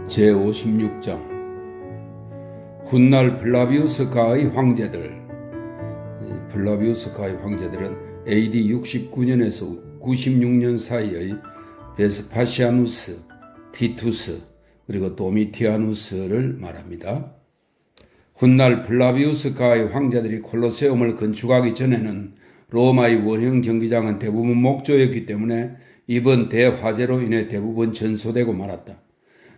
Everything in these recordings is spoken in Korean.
제56장 훗날 플라비우스가의 황제들. 플라비우스가의 황제들은 AD 69년에서 96년 사이의 베스파시아누스, 티투스, 그리고 도미티아누스를 말합니다. 훗날 플라비우스가의 황제들이 콜로세움을 건축하기 전에는 로마의 원형 경기장은 대부분 목조였기 때문에 이번 대화재로 인해 대부분 전소되고 말았다.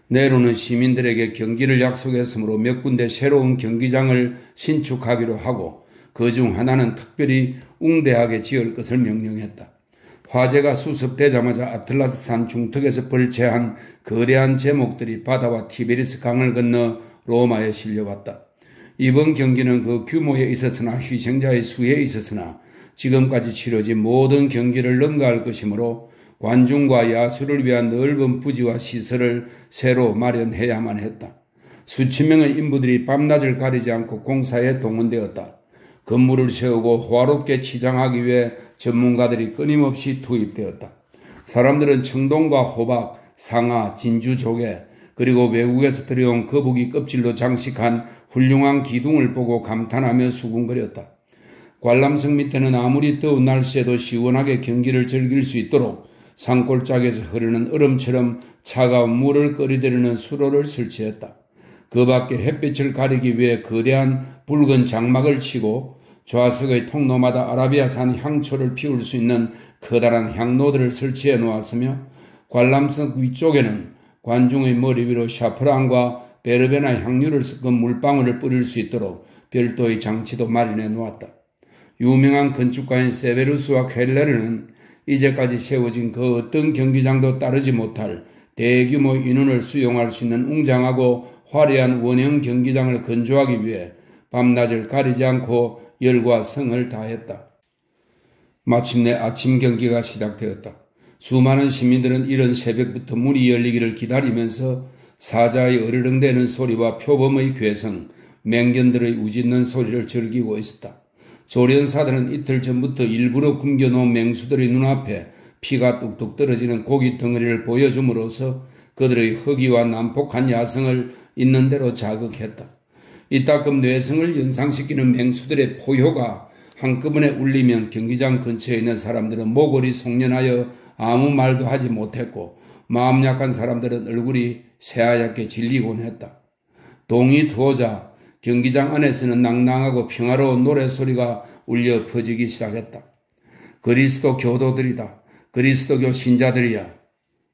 네로는 시민들에게 경기를 약속했으므로 몇 군데 새로운 경기장을 신축하기로 하고 그 중 하나는 특별히 웅대하게 지을 것을 명령했다. 화재가 수습되자마자 아틀라스산 중턱에서 벌채한 거대한 제목들이 바다와 티베리스 강을 건너 로마에 실려왔다. 이번 경기는 그 규모에 있었으나 희생자의 수에 있었으나 지금까지 치러진 모든 경기를 능가할 것이므로 관중과 야수를 위한 넓은 부지와 시설을 새로 마련해야만 했다. 수천 명의 인부들이 밤낮을 가리지 않고 공사에 동원되었다. 건물을 세우고 호화롭게 치장하기 위해 전문가들이 끊임없이 투입되었다. 사람들은 청동과 호박, 상아, 진주 조개, 그리고 외국에서 들여온 거북이 껍질로 장식한 훌륭한 기둥을 보고 감탄하며 수군거렸다. 관람석 밑에는 아무리 더운 날씨에도 시원하게 경기를 즐길 수 있도록 산골짜기에서 흐르는 얼음처럼 차가운 물을 끓이대려는 수로를 설치했다. 그 밖에 햇빛을 가리기 위해 거대한 붉은 장막을 치고 좌석의 통로마다 아라비아산 향초를 피울 수 있는 커다란 향로들을 설치해 놓았으며 관람석 위쪽에는 관중의 머리 위로 샤프란과 베르베나 향유를 섞은 물방울을 뿌릴 수 있도록 별도의 장치도 마련해 놓았다. 유명한 건축가인 세베루스와 켈레르는 이제까지 세워진 그 어떤 경기장도 따르지 못할 대규모 인원을 수용할 수 있는 웅장하고 화려한 원형 경기장을 건조하기 위해 밤낮을 가리지 않고 열과 성을 다했다. 마침내 아침 경기가 시작되었다. 수많은 시민들은 이른 새벽부터 문이 열리기를 기다리면서 사자의 으르렁대는 소리와 표범의 괴성, 맹견들의 우짖는 소리를 즐기고 있었다. 조련사들은 이틀 전부터 일부러 굶겨놓은 맹수들의 눈앞에 피가 뚝뚝 떨어지는 고기 덩어리를 보여줌으로써 그들의 허기와 난폭한 야성을 있는 대로 자극했다. 이따금 뇌성을 연상시키는 맹수들의 포효가 한꺼번에 울리면 경기장 근처에 있는 사람들은 모골이 송연하여 아무 말도 하지 못했고 마음 약한 사람들은 얼굴이 새하얗게 질리곤 했다. 동이 트오자 경기장 안에서는 낭낭하고 평화로운 노래소리가 울려 퍼지기 시작했다. 그리스도 교도들이다. 그리스도교 신자들이야.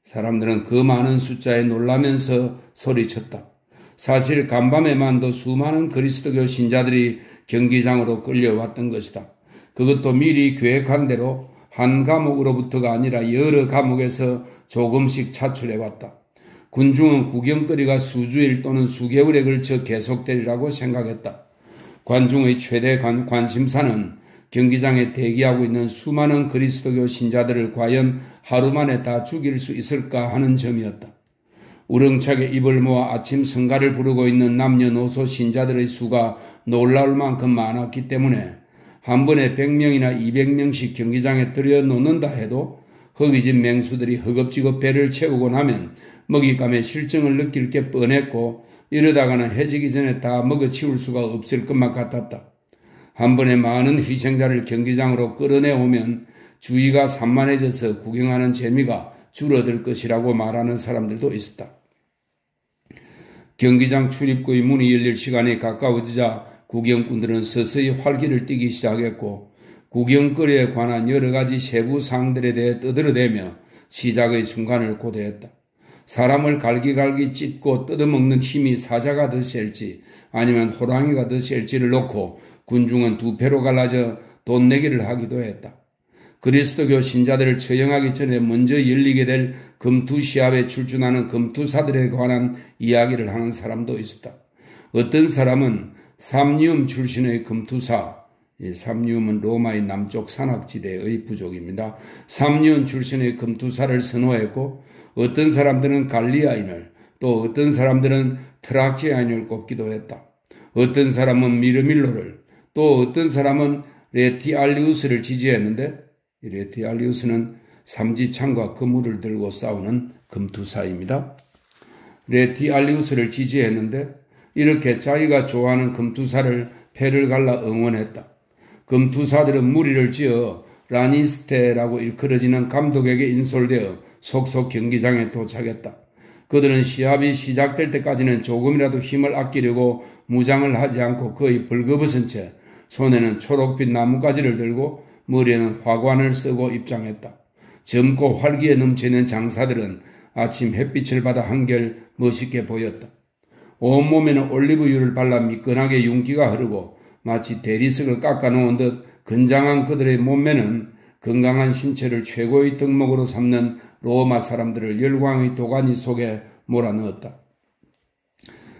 사람들은 그 많은 숫자에 놀라면서 소리쳤다. 사실 간밤에만도 수많은 그리스도교 신자들이 경기장으로 끌려왔던 것이다. 그것도 미리 계획한 대로 한 과목으로부터가 아니라 여러 과목에서 조금씩 차출해왔다. 군중은 구경거리가 수주일 또는 수개월에 걸쳐 계속되리라고 생각했다. 관중의 최대 관심사는 경기장에 대기하고 있는 수많은 그리스도교 신자들을 과연 하루 만에 다 죽일 수 있을까 하는 점이었다. 우렁차게 입을 모아 아침 성가를 부르고 있는 남녀노소 신자들의 수가 놀라울 만큼 많았기 때문에 한 번에 100명이나 200명씩 경기장에 들여놓는다 해도 허기진 맹수들이 허겁지겁 배를 채우고 나면 먹잇감에 실증을 느낄 게 뻔했고 이러다가는 해지기 전에 다 먹어치울 수가 없을 것만 같았다. 한 번에 많은 희생자를 경기장으로 끌어내오면 주의가 산만해져서 구경하는 재미가 줄어들 것이라고 말하는 사람들도 있었다. 경기장 출입구의 문이 열릴 시간이 가까워지자 구경꾼들은 서서히 활기를 띠기 시작했고 구경거리에 관한 여러 가지 세부 사항들에 대해 떠들어대며 시작의 순간을 고대했다. 사람을 갈기갈기 찢고 뜯어먹는 힘이 사자가 더 셀지 아니면 호랑이가 더 셀지를 놓고 군중은 두 패로 갈라져 돈 내기를 하기도 했다. 그리스도교 신자들을 처형하기 전에 먼저 열리게 될 금투시합에 출전하는 금투사들에 관한 이야기를 하는 사람도 있었다. 어떤 사람은 삼리움 출신의 금투사, 삼리움은 로마의 남쪽 산악지대의 부족입니다. 삼리움 출신의 금투사를 선호했고 어떤 사람들은 갈리아인을 또 어떤 사람들은 트라키아인을 꼽기도 했다. 어떤 사람은 미르밀로를 또 어떤 사람은 레티알리우스를 지지했는데 레티알리우스는 삼지창과 그물을 들고 싸우는 금투사입니다. 레티알리우스를 지지했는데 이렇게 자기가 좋아하는 금투사를 패를 갈라 응원했다. 금투사들은 무리를 지어 라니스테라고 일컬어지는 감독에게 인솔되어 속속 경기장에 도착했다. 그들은 시합이 시작될 때까지는 조금이라도 힘을 아끼려고 무장을 하지 않고 거의 벌거벗은 채 손에는 초록빛 나뭇가지를 들고 머리에는 화관을 쓰고 입장했다. 젊고 활기에 넘치는 장사들은 아침 햇빛을 받아 한결 멋있게 보였다. 온몸에는 올리브유를 발라 미끈하게 윤기가 흐르고 마치 대리석을 깎아놓은 듯 건장한 그들의 몸매는 건강한 신체를 최고의 덕목으로 삼는 로마 사람들을 열광의 도가니 속에 몰아넣었다.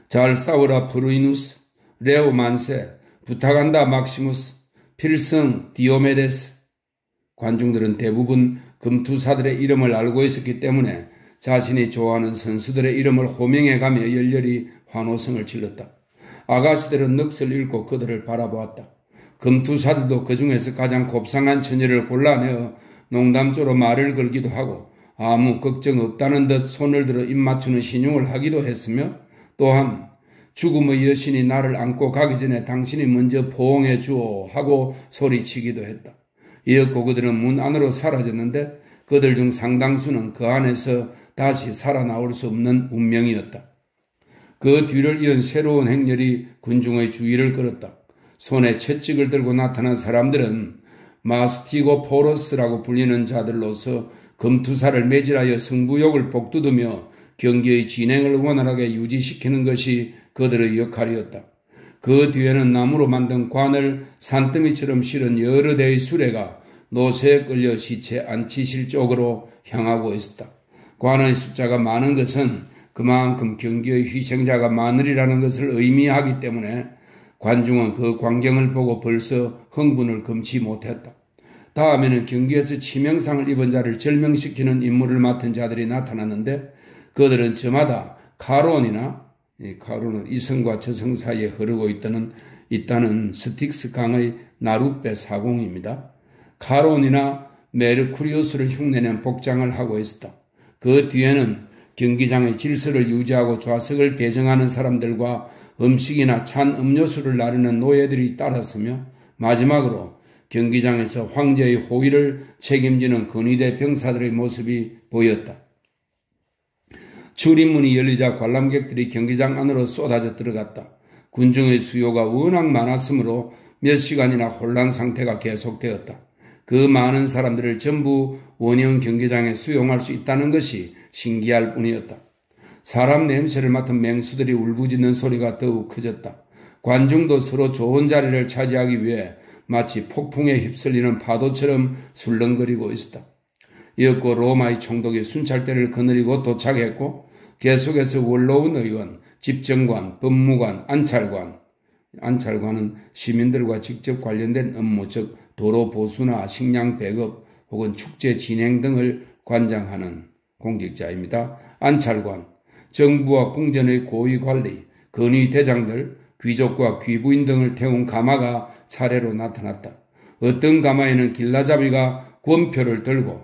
잘 싸우라 프루이누스, 레오 만세, 부탁한다 막시무스, 필승 디오메데스. 관중들은 대부분 금투사들의 이름을 알고 있었기 때문에 자신이 좋아하는 선수들의 이름을 호명해가며 열렬히 환호성을 질렀다. 아가씨들은 넋을 잃고 그들을 바라보았다. 금투사들도 그 중에서 가장 곱상한 처녀를 골라내어 농담조로 말을 걸기도 하고 아무 걱정 없다는 듯 손을 들어 입 맞추는 신용을 하기도 했으며 또한 죽음의 여신이 나를 안고 가기 전에 당신이 먼저 포옹해 주오 하고 소리치기도 했다. 이윽고 그들은 문 안으로 사라졌는데 그들 중 상당수는 그 안에서 다시 살아나올 수 없는 운명이었다. 그 뒤를 이은 새로운 행렬이 군중의 주의를 끌었다. 손에 채찍을 들고 나타난 사람들은 마스티고포러스라고 불리는 자들로서 금투사를 매질하여 승부욕을 복두두며 경기의 진행을 원활하게 유지시키는 것이 그들의 역할이었다. 그 뒤에는 나무로 만든 관을 산더미처럼 실은 여러 대의 수레가 노새에 끌려 시체 안치실 쪽으로 향하고 있었다. 관의 숫자가 많은 것은 그만큼 경기의 희생자가 많으리라는 것을 의미하기 때문에 관중은 그 광경을 보고 벌써 흥분을 금치 못했다. 다음에는 경기에서 치명상을 입은 자를 절명시키는 임무를 맡은 자들이 나타났는데 그들은 저마다 카론은 이성과 저성 사이에 흐르고 있다는 스틱스 강의 나룻배 사공입니다. 카론이나 메르쿠리우스를 흉내낸 복장을 하고 있었다. 그 뒤에는 경기장의 질서를 유지하고 좌석을 배정하는 사람들과 음식이나 찬 음료수를 나르는 노예들이 따랐으며 마지막으로 경기장에서 황제의 호위를 책임지는 근위대 병사들의 모습이 보였다. 출입문이 열리자 관람객들이 경기장 안으로 쏟아져 들어갔다. 군중의 수요가 워낙 많았으므로 몇 시간이나 혼란 상태가 계속되었다. 그 많은 사람들을 전부 원형 경기장에 수용할 수 있다는 것이 신기할 뿐이었다. 사람 냄새를 맡은 맹수들이 울부짖는 소리가 더욱 커졌다. 관중도 서로 좋은 자리를 차지하기 위해 마치 폭풍에 휩쓸리는 파도처럼 술렁거리고 있었다. 이윽고 로마의 총독이 순찰대를 거느리고 도착했고 계속해서 원로원 의원, 집정관, 법무관, 안찰관은 시민들과 직접 관련된 업무 즉 도로 보수나 식량 배급 혹은 축제 진행 등을 관장하는 공직자입니다. 안찰관, 정부와 궁전의 고위관리, 근위대장들, 귀족과 귀부인 등을 태운 가마가 차례로 나타났다. 어떤 가마에는 길라잡이가 권표를 들고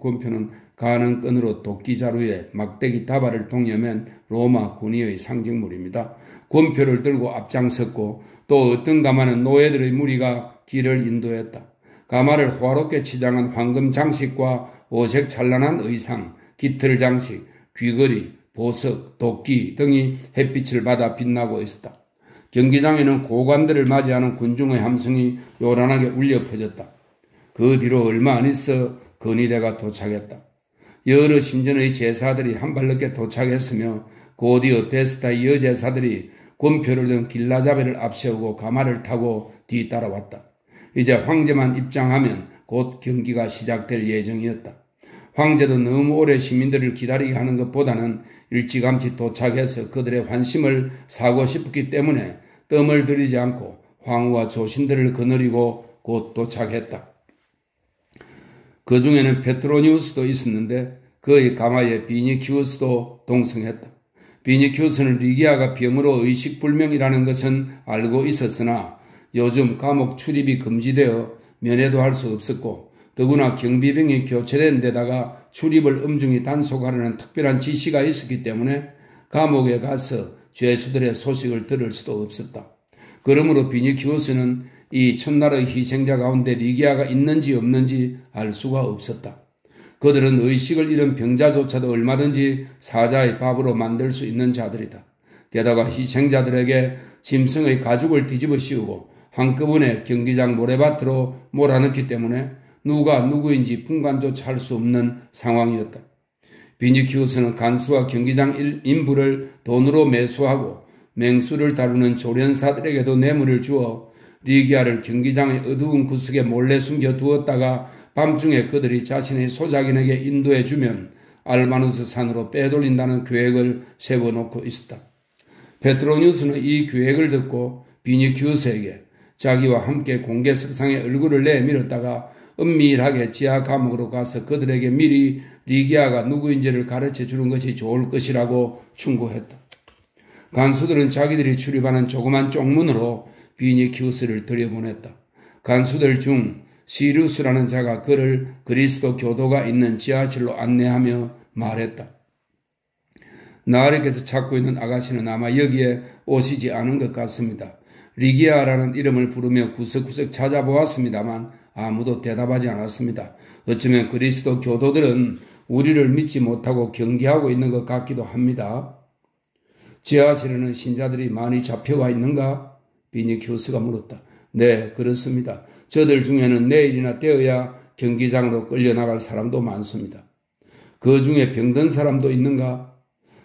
권표는 가는 끈으로 도끼자루에 막대기 다발을 동여맨 로마 군의의 상징물입니다. 권표를 들고 앞장섰고 또 어떤 가마는 노예들의 무리가 길을 인도했다. 가마를 호화롭게 치장한 황금 장식과 오색 찬란한 의상, 깃털 장식, 귀걸이, 보석, 도끼 등이 햇빛을 받아 빛나고 있었다. 경기장에는 고관들을 맞이하는 군중의 함성이 요란하게 울려 퍼졌다. 그 뒤로 얼마 안 있어 건의대가 도착했다. 여러 신전의 제사들이 한 발 늦게 도착했으며 곧이어 베스타 여제사들이 권표를 든 길라잡이를 앞세우고 가마를 타고 뒤따라왔다. 이제 황제만 입장하면 곧 경기가 시작될 예정이었다. 황제도 너무 오래 시민들을 기다리게 하는 것보다는 일찌감치 도착해서 그들의 환심을 사고 싶었기 때문에 뜸을 들이지 않고 황후와 조신들을 거느리고 곧 도착했다. 그 중에는 페트로니우스도 있었는데 그의 가마에 비니키우스도 동승했다. 비니키우스는 리기아가 병으로 의식불명이라는 것은 알고 있었으나 요즘 감옥 출입이 금지되어 면회도 할 수 없었고 더구나 경비병이 교체된 데다가 출입을 엄중히 단속하려는 특별한 지시가 있었기 때문에 감옥에 가서 죄수들의 소식을 들을 수도 없었다. 그러므로 비니키우스는 이 첫날의 희생자 가운데 리기아가 있는지 없는지 알 수가 없었다. 그들은 의식을 잃은 병자조차도 얼마든지 사자의 밥으로 만들 수 있는 자들이다. 게다가 희생자들에게 짐승의 가죽을 뒤집어 씌우고 한꺼번에 경기장 모래밭으로 몰아넣기 때문에 누가 누구인지 분간조차 할 수 없는 상황이었다. 비니키우스는 간수와 경기장 인부를 돈으로 매수하고 맹수를 다루는 조련사들에게도 뇌물을 주어 리기아를 경기장의 어두운 구석에 몰래 숨겨두었다가 밤중에 그들이 자신의 소작인에게 인도해주면 알바누스 산으로 빼돌린다는 계획을 세워놓고 있었다. 페트로니우스는 이 계획을 듣고 비니키우스에게 자기와 함께 공개석상에 얼굴을 내밀었다가 은밀하게 지하 감옥으로 가서 그들에게 미리 리기아가 누구인지를 가르쳐 주는 것이 좋을 것이라고 충고했다. 간수들은 자기들이 출입하는 조그만 쪽문으로 비니키우스를 들여보냈다. 간수들 중 시루스라는 자가 그를 그리스도 교도가 있는 지하실로 안내하며 말했다. 나으리께서 찾고 있는 아가씨는 아마 여기에 오시지 않은 것 같습니다. 리기아라는 이름을 부르며 구석구석 찾아보았습니다만 아무도 대답하지 않았습니다. 어쩌면 그리스도 교도들은 우리를 믿지 못하고 경계하고 있는 것 같기도 합니다. 지하실에는 신자들이 많이 잡혀와 있는가? 비니키우스가 물었다. 네, 그렇습니다. 저들 중에는 내일이나 되어야 경기장으로 끌려나갈 사람도 많습니다. 그 중에 병든 사람도 있는가?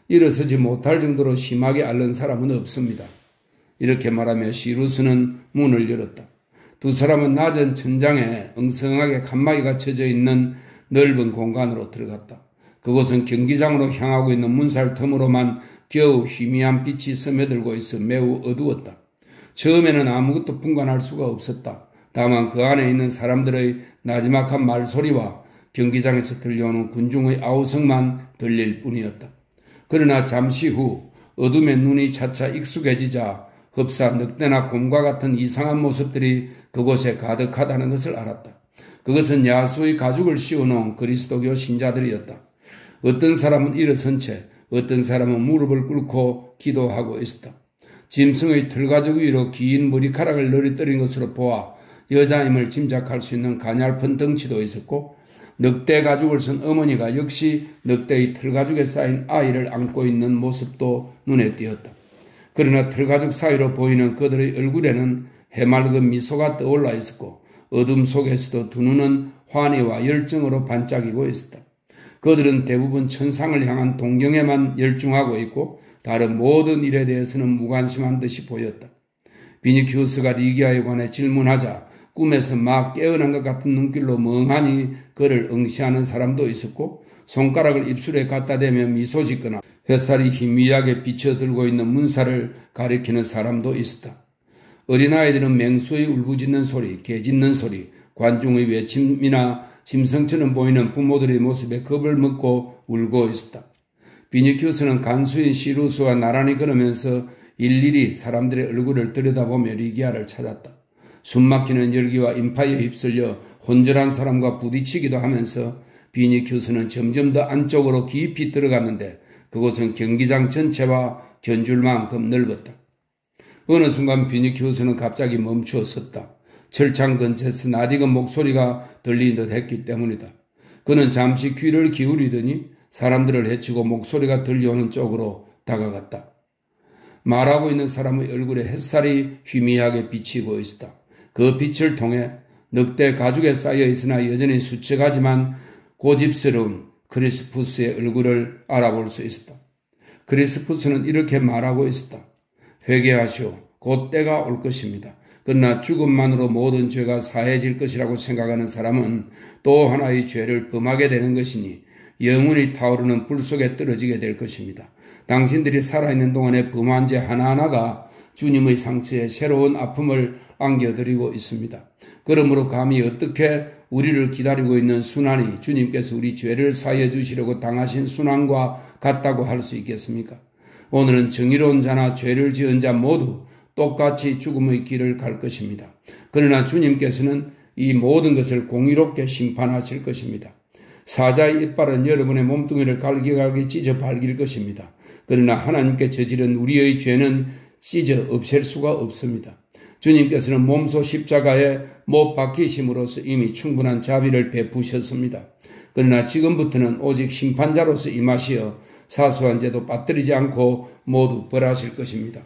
일어서지 못할 정도로 심하게 앓는 사람은 없습니다. 이렇게 말하며 시루스는 문을 열었다. 두 사람은 낮은 천장에 엉성하게 칸막이가 쳐져 있는 넓은 공간으로 들어갔다. 그곳은 경기장으로 향하고 있는 문살 틈으로만 겨우 희미한 빛이 스며들고 있어 매우 어두웠다. 처음에는 아무것도 분간할 수가 없었다. 다만 그 안에 있는 사람들의 나지막한 말소리와 경기장에서 들려오는 군중의 아우성만 들릴 뿐이었다. 그러나 잠시 후 어둠의 눈이 차차 익숙해지자 흡사 늑대나 곰과 같은 이상한 모습들이 그곳에 가득하다는 것을 알았다. 그것은 야수의 가죽을 씌워놓은 그리스도교 신자들이었다. 어떤 사람은 일어선 채 어떤 사람은 무릎을 꿇고 기도하고 있었다. 짐승의 털가죽 위로 긴 머리카락을 늘어뜨린 것으로 보아 여자임을 짐작할 수 있는 가냘픈 덩치도 있었고 늑대 가죽을 쓴 어머니가 역시 늑대의 털가죽에 쌓인 아이를 안고 있는 모습도 눈에 띄었다. 그러나 털가죽 사이로 보이는 그들의 얼굴에는 해맑은 미소가 떠올라 있었고 어둠 속에서도 두 눈은 환희와 열정으로 반짝이고 있었다. 그들은 대부분 천상을 향한 동경에만 열중하고 있고 다른 모든 일에 대해서는 무관심한 듯이 보였다. 비니키우스가 리기아에 관해 질문하자 꿈에서 막 깨어난 것 같은 눈길로 멍하니 그를 응시하는 사람도 있었고 손가락을 입술에 갖다 대며 미소 짓거나 햇살이 희미하게 비춰들고 있는 문살을 가리키는 사람도 있었다. 어린아이들은 맹수의 울부짖는 소리, 개 짖는 소리, 관중의 외침이나 짐승처럼 보이는 부모들의 모습에 겁을 먹고 울고 있었다. 비니키우스는 간수인 시루스와 나란히 걸으면서 일일이 사람들의 얼굴을 들여다보며 리기아를 찾았다. 숨막히는 열기와 인파에 휩쓸려 혼절한 사람과 부딪히기도 하면서 비니키우스는 점점 더 안쪽으로 깊이 들어갔는데 그곳은 경기장 전체와 견줄 만큼 넓었다. 어느 순간 비니키우스는 갑자기 멈추어 섰다. 철창 근처에서 낯익은 목소리가 들리는 듯 했기 때문이다. 그는 잠시 귀를 기울이더니 사람들을 헤치고 목소리가 들려오는 쪽으로 다가갔다. 말하고 있는 사람의 얼굴에 햇살이 희미하게 비치고 있었다. 그 빛을 통해 늑대 가죽에 쌓여 있으나 여전히 수척하지만 고집스러운 크리스푸스의 얼굴을 알아볼 수 있었다. 크리스푸스는 이렇게 말하고 있었다. 회개하시오. 곧 때가 올 것입니다. 그러나 죽음만으로 모든 죄가 사해질 것이라고 생각하는 사람은 또 하나의 죄를 범하게 되는 것이니 영원히 타오르는 불 속에 떨어지게 될 것입니다. 당신들이 살아있는 동안에 범한 죄 하나하나가 주님의 상처에 새로운 아픔을 안겨드리고 있습니다. 그러므로 감히 어떻게 우리를 기다리고 있는 순환이 주님께서 우리 죄를 사해 주시려고 당하신 순환과 같다고 할 수 있겠습니까? 오늘은 정의로운 자나 죄를 지은 자 모두 똑같이 죽음의 길을 갈 것입니다. 그러나 주님께서는 이 모든 것을 공의롭게 심판하실 것입니다. 사자의 이빨은 여러분의 몸뚱이를 갈기갈기 찢어 발길 것입니다. 그러나 하나님께 저지른 우리의 죄는 찢어 없앨 수가 없습니다. 주님께서는 몸소 십자가에 못 박히심으로써 이미 충분한 자비를 베푸셨습니다. 그러나 지금부터는 오직 심판자로서 임하시어 사소한 죄도 빠뜨리지 않고 모두 벌하실 것입니다.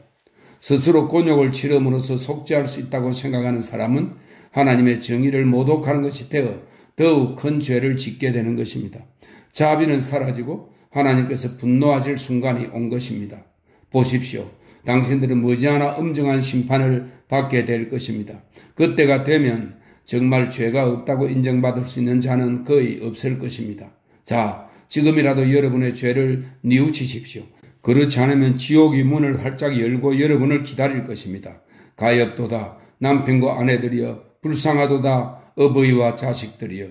스스로 곤욕을 치름으로써 속죄할 수 있다고 생각하는 사람은 하나님의 정의를 모독하는 것이 되어 더욱 큰 죄를 짓게 되는 것입니다. 자비는 사라지고 하나님께서 분노하실 순간이 온 것입니다. 보십시오. 당신들은 머지않아 엄정한 심판을 받게 될 것입니다. 그때가 되면 정말 죄가 없다고 인정받을 수 있는 자는 거의 없을 것입니다. 자, 지금이라도 여러분의 죄를 뉘우치십시오. 그렇지 않으면 지옥이 문을 활짝 열고 여러분을 기다릴 것입니다. 가엾도다 남편과 아내들이여, 불쌍하도다 어버이와 자식들이여.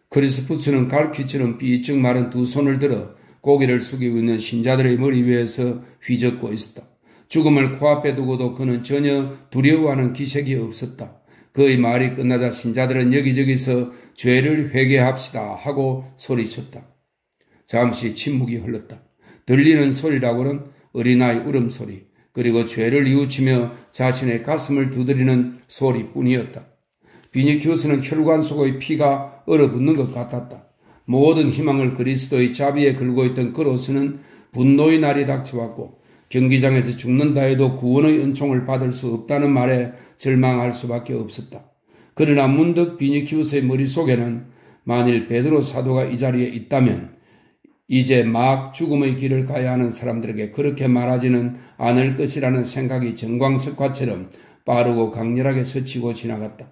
크리스푸스는 갈퀴처럼 삐쩍 마른 두 손을 들어 고개를 숙이고 있는 신자들의 머리 위에서 휘젓고 있었다. 죽음을 코앞에 두고도 그는 전혀 두려워하는 기색이 없었다. 그의 말이 끝나자 신자들은 여기저기서 죄를 회개합시다 하고 소리쳤다. 잠시 침묵이 흘렀다. 들리는 소리라고는 어린아이 울음소리, 그리고 죄를 뉘우치며 자신의 가슴을 두드리는 소리뿐이었다. 비니키우스는 혈관 속의 피가 얼어붙는 것 같았다. 모든 희망을 그리스도의 자비에 걸고 있던 그로서는 분노의 날이 닥쳐왔고 경기장에서 죽는다 해도 구원의 은총을 받을 수 없다는 말에 절망할 수밖에 없었다. 그러나 문득 비니키우스의 머릿속에는 만일 베드로 사도가 이 자리에 있다면 이제 막 죽음의 길을 가야 하는 사람들에게 그렇게 말하지는 않을 것이라는 생각이 정광석화처럼 빠르고 강렬하게 스치고 지나갔다.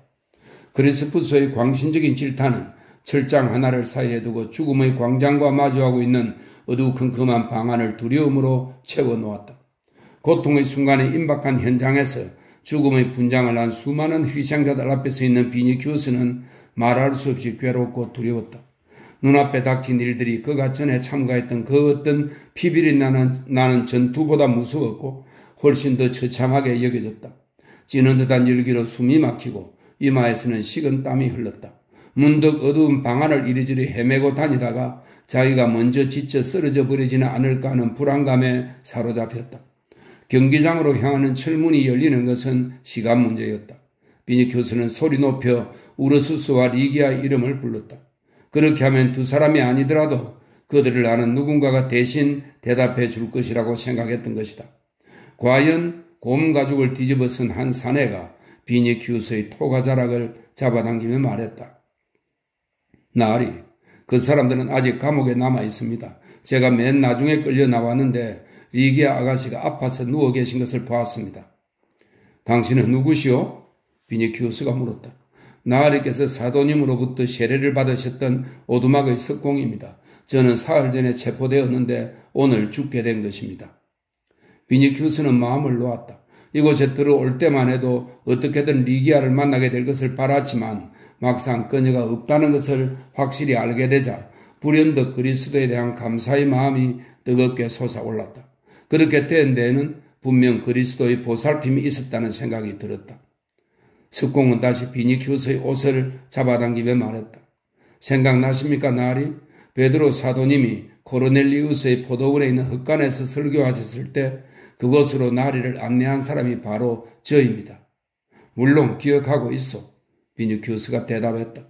크리스푸스의 광신적인 질타는 철장 하나를 사이에 두고 죽음의 광장과 마주하고 있는 어두컴컴한 방 안을 두려움으로 채워놓았다. 고통의 순간에 임박한 현장에서 죽음의 분장을 한 수많은 희생자들 앞에 서 있는 비니키우스는 말할 수 없이 괴롭고 두려웠다. 눈앞에 닥친 일들이 그가 전에 참가했던 그 어떤 피비리 나는 전투보다 무서웠고 훨씬 더 처참하게 여겨졌다. 찌는 듯한 열기로 숨이 막히고 이마에서는 식은 땀이 흘렀다. 문득 어두운 방 안을 이리저리 헤매고 다니다가 자기가 먼저 지쳐 쓰러져 버리지는 않을까 하는 불안감에 사로잡혔다. 경기장으로 향하는 철문이 열리는 것은 시간 문제였다. 비니키우스는 소리 높여 우르수스와 리기아의 이름을 불렀다. 그렇게 하면 두 사람이 아니더라도 그들을 아는 누군가가 대신 대답해 줄 것이라고 생각했던 것이다. 과연 곰 가죽을 뒤집어 쓴 한 사내가 비니키우스의 토가자락을 잡아당기며 말했다. 나으리, 그 사람들은 아직 감옥에 남아 있습니다. 제가 맨 나중에 끌려 나왔는데 리기아 아가씨가 아파서 누워 계신 것을 보았습니다. 당신은 누구시오? 비니키우스가 물었다. 나으리께서 사도님으로부터 세례를 받으셨던 오두막의 석공입니다. 저는 사흘 전에 체포되었는데 오늘 죽게 된 것입니다. 비니키우스는 마음을 놓았다. 이곳에 들어올 때만 해도 어떻게든 리기아를 만나게 될 것을 바랐지만 막상 그녀가 없다는 것을 확실히 알게 되자 불현듯 그리스도에 대한 감사의 마음이 뜨겁게 솟아올랐다. 그렇게 된 데에는 분명 그리스도의 보살핌이 있었다는 생각이 들었다. 석공은 다시 비니키우스의 옷을 잡아당기며 말했다. 생각나십니까, 나으리? 베드로 사도님이 코르넬리우스의 포도원에 있는 흑간에서 설교하셨을 때 그곳으로 나리를 안내한 사람이 바로 저입니다. 물론 기억하고 있어. 비니키우스가 대답했다.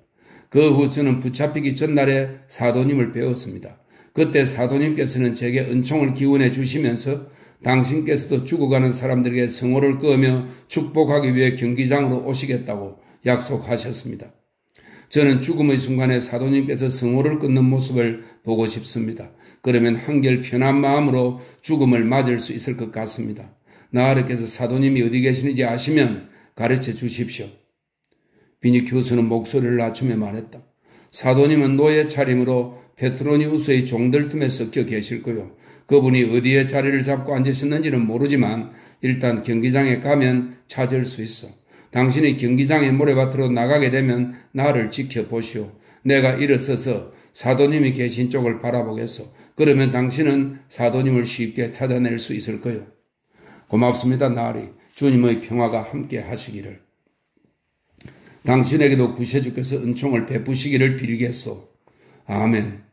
그 후 저는 붙잡히기 전날에 사도님을 배웠습니다. 그때 사도님께서는 제게 은총을 기원해 주시면서 당신께서도 죽어가는 사람들에게 성호를 끄며 축복하기 위해 경기장으로 오시겠다고 약속하셨습니다. 저는 죽음의 순간에 사도님께서 성호를 끊는 모습을 보고 싶습니다. 그러면 한결 편한 마음으로 죽음을 맞을 수 있을 것 같습니다. 나으리께서 사도님이 어디 계시는지 아시면 가르쳐 주십시오. 비니키우스는 목소리를 낮추며 말했다. 사도님은 노예 차림으로 페트로니우스의 종들 틈에 섞여 계실 거요. 그분이 어디에 자리를 잡고 앉으셨는지는 모르지만 일단 경기장에 가면 찾을 수 있어. 당신이 경기장의 모래밭으로 나가게 되면 나를 지켜보시오. 내가 일어서서 사도님이 계신 쪽을 바라보겠소. 그러면 당신은 사도님을 쉽게 찾아낼 수 있을 거요. 고맙습니다, 나으리. 주님의 평화가 함께 하시기를. 당신에게도 구세주께서 은총을 베푸시기를 빌겠소. 아멘.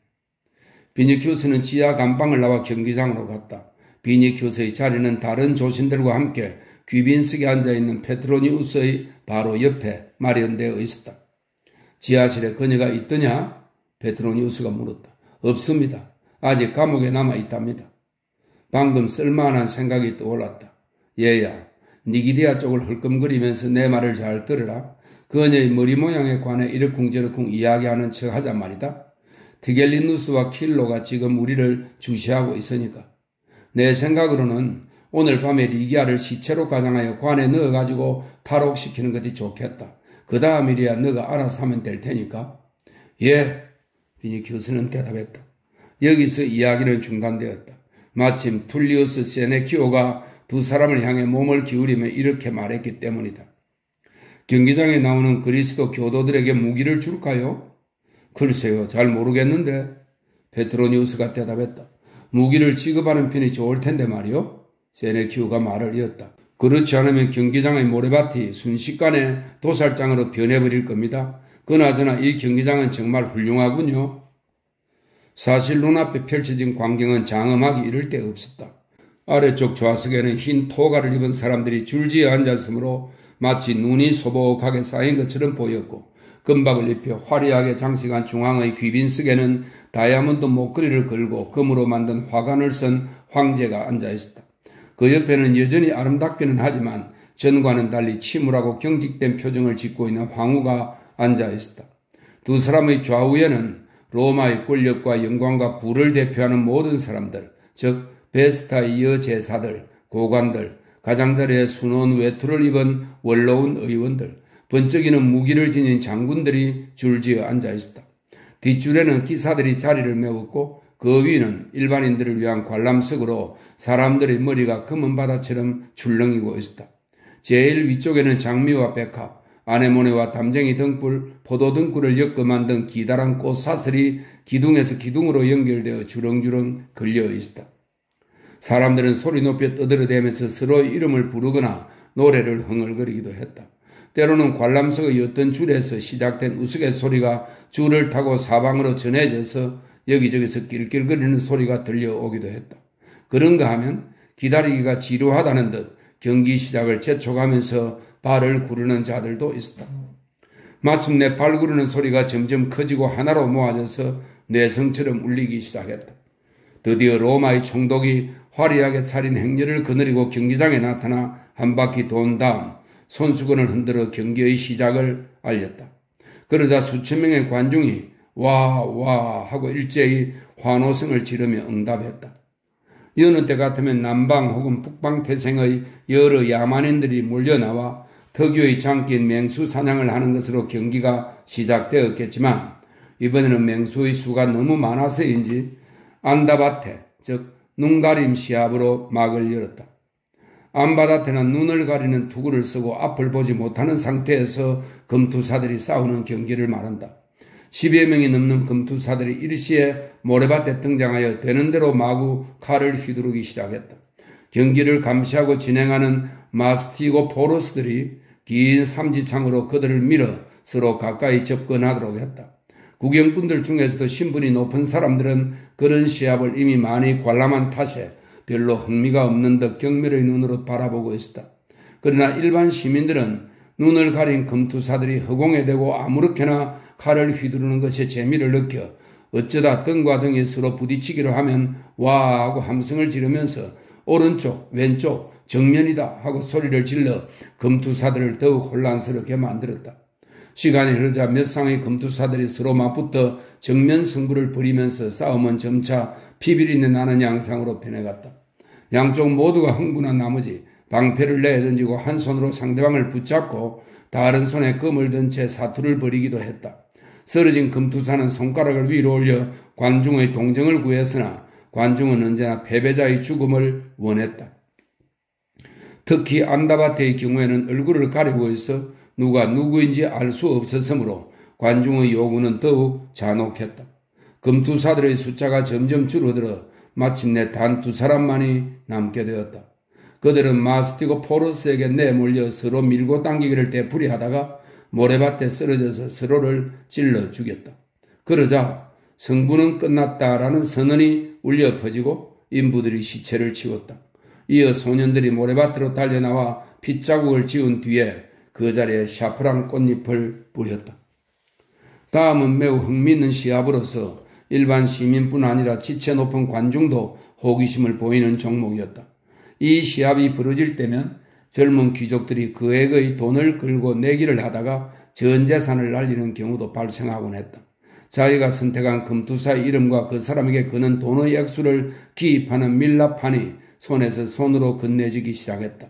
비니큐스는 지하 감방을 나와 경기장으로 갔다. 비니큐스의 자리는 다른 조신들과 함께 귀빈석에 앉아있는 페트로니우스의 바로 옆에 마련되어 있었다. 지하실에 그녀가 있더냐? 페트로니우스가 물었다. 없습니다. 아직 감옥에 남아있답니다. 방금 쓸만한 생각이 떠올랐다. 얘야, 니기디아 쪽을 헐끔거리면서 내 말을 잘 들으라. 그녀의 머리 모양에 관해 이러쿵저러쿵 이야기하는 척 하자 말이다. 티겔리누스와 킬로가 지금 우리를 주시하고 있으니까. 내 생각으로는 오늘 밤에 리기아를 시체로 가장하여 관에 넣어가지고 탈옥시키는 것이 좋겠다. 그 다음이래야 너가 알아서 하면 될 테니까. 예, 비니큐스는 대답했다. 여기서 이야기는 중단되었다. 마침 툴리우스 세네키오가 두 사람을 향해 몸을 기울이며 이렇게 말했기 때문이다. 경기장에 나오는 그리스도 교도들에게 무기를 줄까요? 글쎄요, 잘 모르겠는데. 페트로니우스가 대답했다. 무기를 지급하는 편이 좋을 텐데 말이요. 세네키오가 말을 이었다. 그렇지 않으면 경기장의 모래밭이 순식간에 도살장으로 변해버릴 겁니다. 그나저나 이 경기장은 정말 훌륭하군요. 사실 눈앞에 펼쳐진 광경은 장엄하기 이를 데 없었다. 아래쪽 좌석에는 흰 토가를 입은 사람들이 줄지어 앉았으므로 마치 눈이 소복하게 쌓인 것처럼 보였고 금박을 입혀 화려하게 장식한 중앙의 귀빈석에는 다이아몬드 목걸이를 걸고 금으로 만든 화관을 쓴 황제가 앉아있었다. 그 옆에는 여전히 아름답기는 하지만 전과는 달리 침울하고 경직된 표정을 짓고 있는 황후가 앉아있었다. 두 사람의 좌우에는 로마의 권력과 영광과 부를 대표하는 모든 사람들, 즉 베스타의 여제사들, 고관들, 가장자리에 순원 외투를 입은 원로운 의원들, 번쩍이는 무기를 지닌 장군들이 줄지어 앉아있었다. 뒷줄에는 기사들이 자리를 메웠고 그 위는 일반인들을 위한 관람석으로 사람들의 머리가 검은 바다처럼 출렁이고 있었다. 제일 위쪽에는 장미와 백합, 아네모네와 담쟁이 등불, 포도 등불을 엮어 만든 기다란 꽃 사슬이 기둥에서 기둥으로 연결되어 주렁주렁 걸려 있었다. 사람들은 소리 높여 떠들어대면서 서로의 이름을 부르거나 노래를 흥얼거리기도 했다. 때로는 관람석의 어떤 줄에서 시작된 우스갯소리가 줄을 타고 사방으로 전해져서 여기저기서 낄낄거리는 소리가 들려오기도 했다. 그런가 하면 기다리기가 지루하다는 듯 경기 시작을 재촉하면서 발을 구르는 자들도 있었다. 마침내 발 구르는 소리가 점점 커지고 하나로 모아져서 뇌성처럼 울리기 시작했다. 드디어 로마의 총독이 화려하게 차린 행렬을 거느리고 경기장에 나타나 한 바퀴 돈 다음 손수건을 흔들어 경기의 시작을 알렸다. 그러자 수천 명의 관중이 와, 와 하고 일제히 환호성을 지르며 응답했다. 여느 때 같으면 남방 혹은 북방 태생의 여러 야만인들이 몰려나와 특유의 장기인 맹수 사냥을 하는 것으로 경기가 시작되었겠지만 이번에는 맹수의 수가 너무 많아서인지 안다바테, 즉 눈가림 시합으로 막을 열었다. 안바다테는 눈을 가리는 투구를 쓰고 앞을 보지 못하는 상태에서 금투사들이 싸우는 경기를 말한다. 10여 명이 넘는 금투사들이 일시에 모래밭에 등장하여 되는 대로 마구 칼을 휘두르기 시작했다. 경기를 감시하고 진행하는 마스티고 포로스들이 긴 삼지창으로 그들을 밀어 서로 가까이 접근하도록 했다. 구경꾼들 중에서도 신분이 높은 사람들은 그런 시합을 이미 많이 관람한 탓에 별로 흥미가 없는 듯 경멸의 눈으로 바라보고 있었다. 그러나 일반 시민들은 눈을 가린 금투사들이 허공에 대고 아무렇게나 칼을 휘두르는 것에 재미를 느껴 어쩌다 등과 등이 서로 부딪히기로 하면 와 하고 함성을 지르면서 오른쪽, 왼쪽, 정면이다 하고 소리를 질러 금투사들을 더욱 혼란스럽게 만들었다. 시간이 흐르자 몇 쌍의 금투사들이 서로 맞붙어 정면 승부를 벌이면서 싸움은 점차 피비린내 나는 양상으로 변해갔다. 양쪽 모두가 흥분한 나머지 방패를 내던지고 한 손으로 상대방을 붙잡고 다른 손에 금을 든 채 사투를 벌이기도 했다. 쓰러진 금투사는 손가락을 위로 올려 관중의 동정을 구했으나 관중은 언제나 패배자의 죽음을 원했다. 특히 안다바테의 경우에는 얼굴을 가리고 있어 누가 누구인지 알 수 없었으므로 관중의 요구는 더욱 잔혹했다. 금투사들의 숫자가 점점 줄어들어 마침내 단 두 사람만이 남게 되었다. 그들은 마스티고 포로스에게 내몰려 서로 밀고 당기기를 되풀이하다가 모래밭에 쓰러져서 서로를 찔러 죽였다. 그러자 성부는 끝났다라는 선언이 울려 퍼지고 인부들이 시체를 치웠다. 이어 소년들이 모래밭으로 달려나와 핏자국을 지운 뒤에 그 자리에 샤프란 꽃잎을 뿌렸다. 다음은 매우 흥미있는 시합으로서 일반 시민뿐 아니라 지체 높은 관중도 호기심을 보이는 종목이었다. 이 시합이 벌어질 때면 젊은 귀족들이 그액의 돈을 걸고 내기를 하다가 전 재산을 날리는 경우도 발생하곤 했다. 자기가 선택한 금투사의 이름과 그 사람에게 거는 돈의 액수를 기입하는 밀랍판이 손에서 손으로 건네지기 시작했다.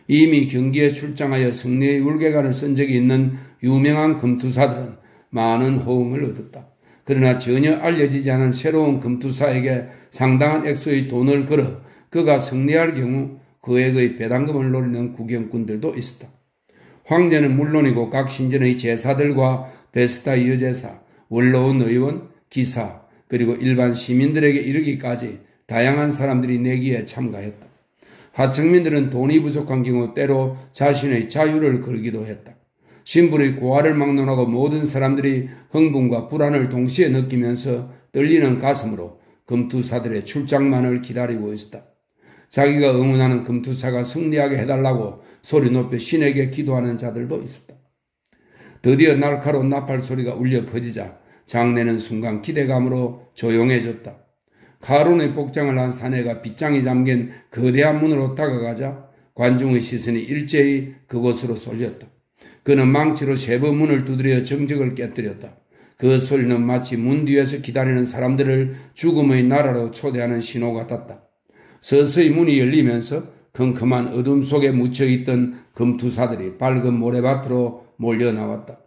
이미 경기에 출장하여 승리의 울개관을 쓴 적이 있는 유명한 금투사들은 많은 호응을 얻었다. 그러나 전혀 알려지지 않은 새로운 금투사에게 상당한 액수의 돈을 걸어 그가 승리할 경우 그액의 배당금을 노리는 구경꾼들도 있었다. 황제는 물론이고 각 신전의 제사들과 베스타 여제사, 원로원 의원, 기사, 그리고 일반 시민들에게 이르기까지 다양한 사람들이 내기에 참가했다. 하층민들은 돈이 부족한 경우 때로 자신의 자유를 걸기도 했다. 신분의 고하를 막론하고 모든 사람들이 흥분과 불안을 동시에 느끼면서 떨리는 가슴으로 금투사들의 출장만을 기다리고 있었다. 자기가 응원하는 금투사가 승리하게 해달라고 소리 높여 신에게 기도하는 자들도 있었다. 드디어 날카로운 나팔 소리가 울려 퍼지자 장내는 순간 기대감으로 조용해졌다. 가론의 복장을 한 사내가 빗장이 잠긴 거대한 문으로 다가가자 관중의 시선이 일제히 그곳으로 쏠렸다. 그는 망치로 3번 문을 두드려 정적을 깨뜨렸다. 그 소리는 마치 문 뒤에서 기다리는 사람들을 죽음의 나라로 초대하는 신호 같았다. 서서히 문이 열리면서 컴컴한 어둠 속에 묻혀있던 금투사들이 밝은 모래밭으로 몰려 나왔다.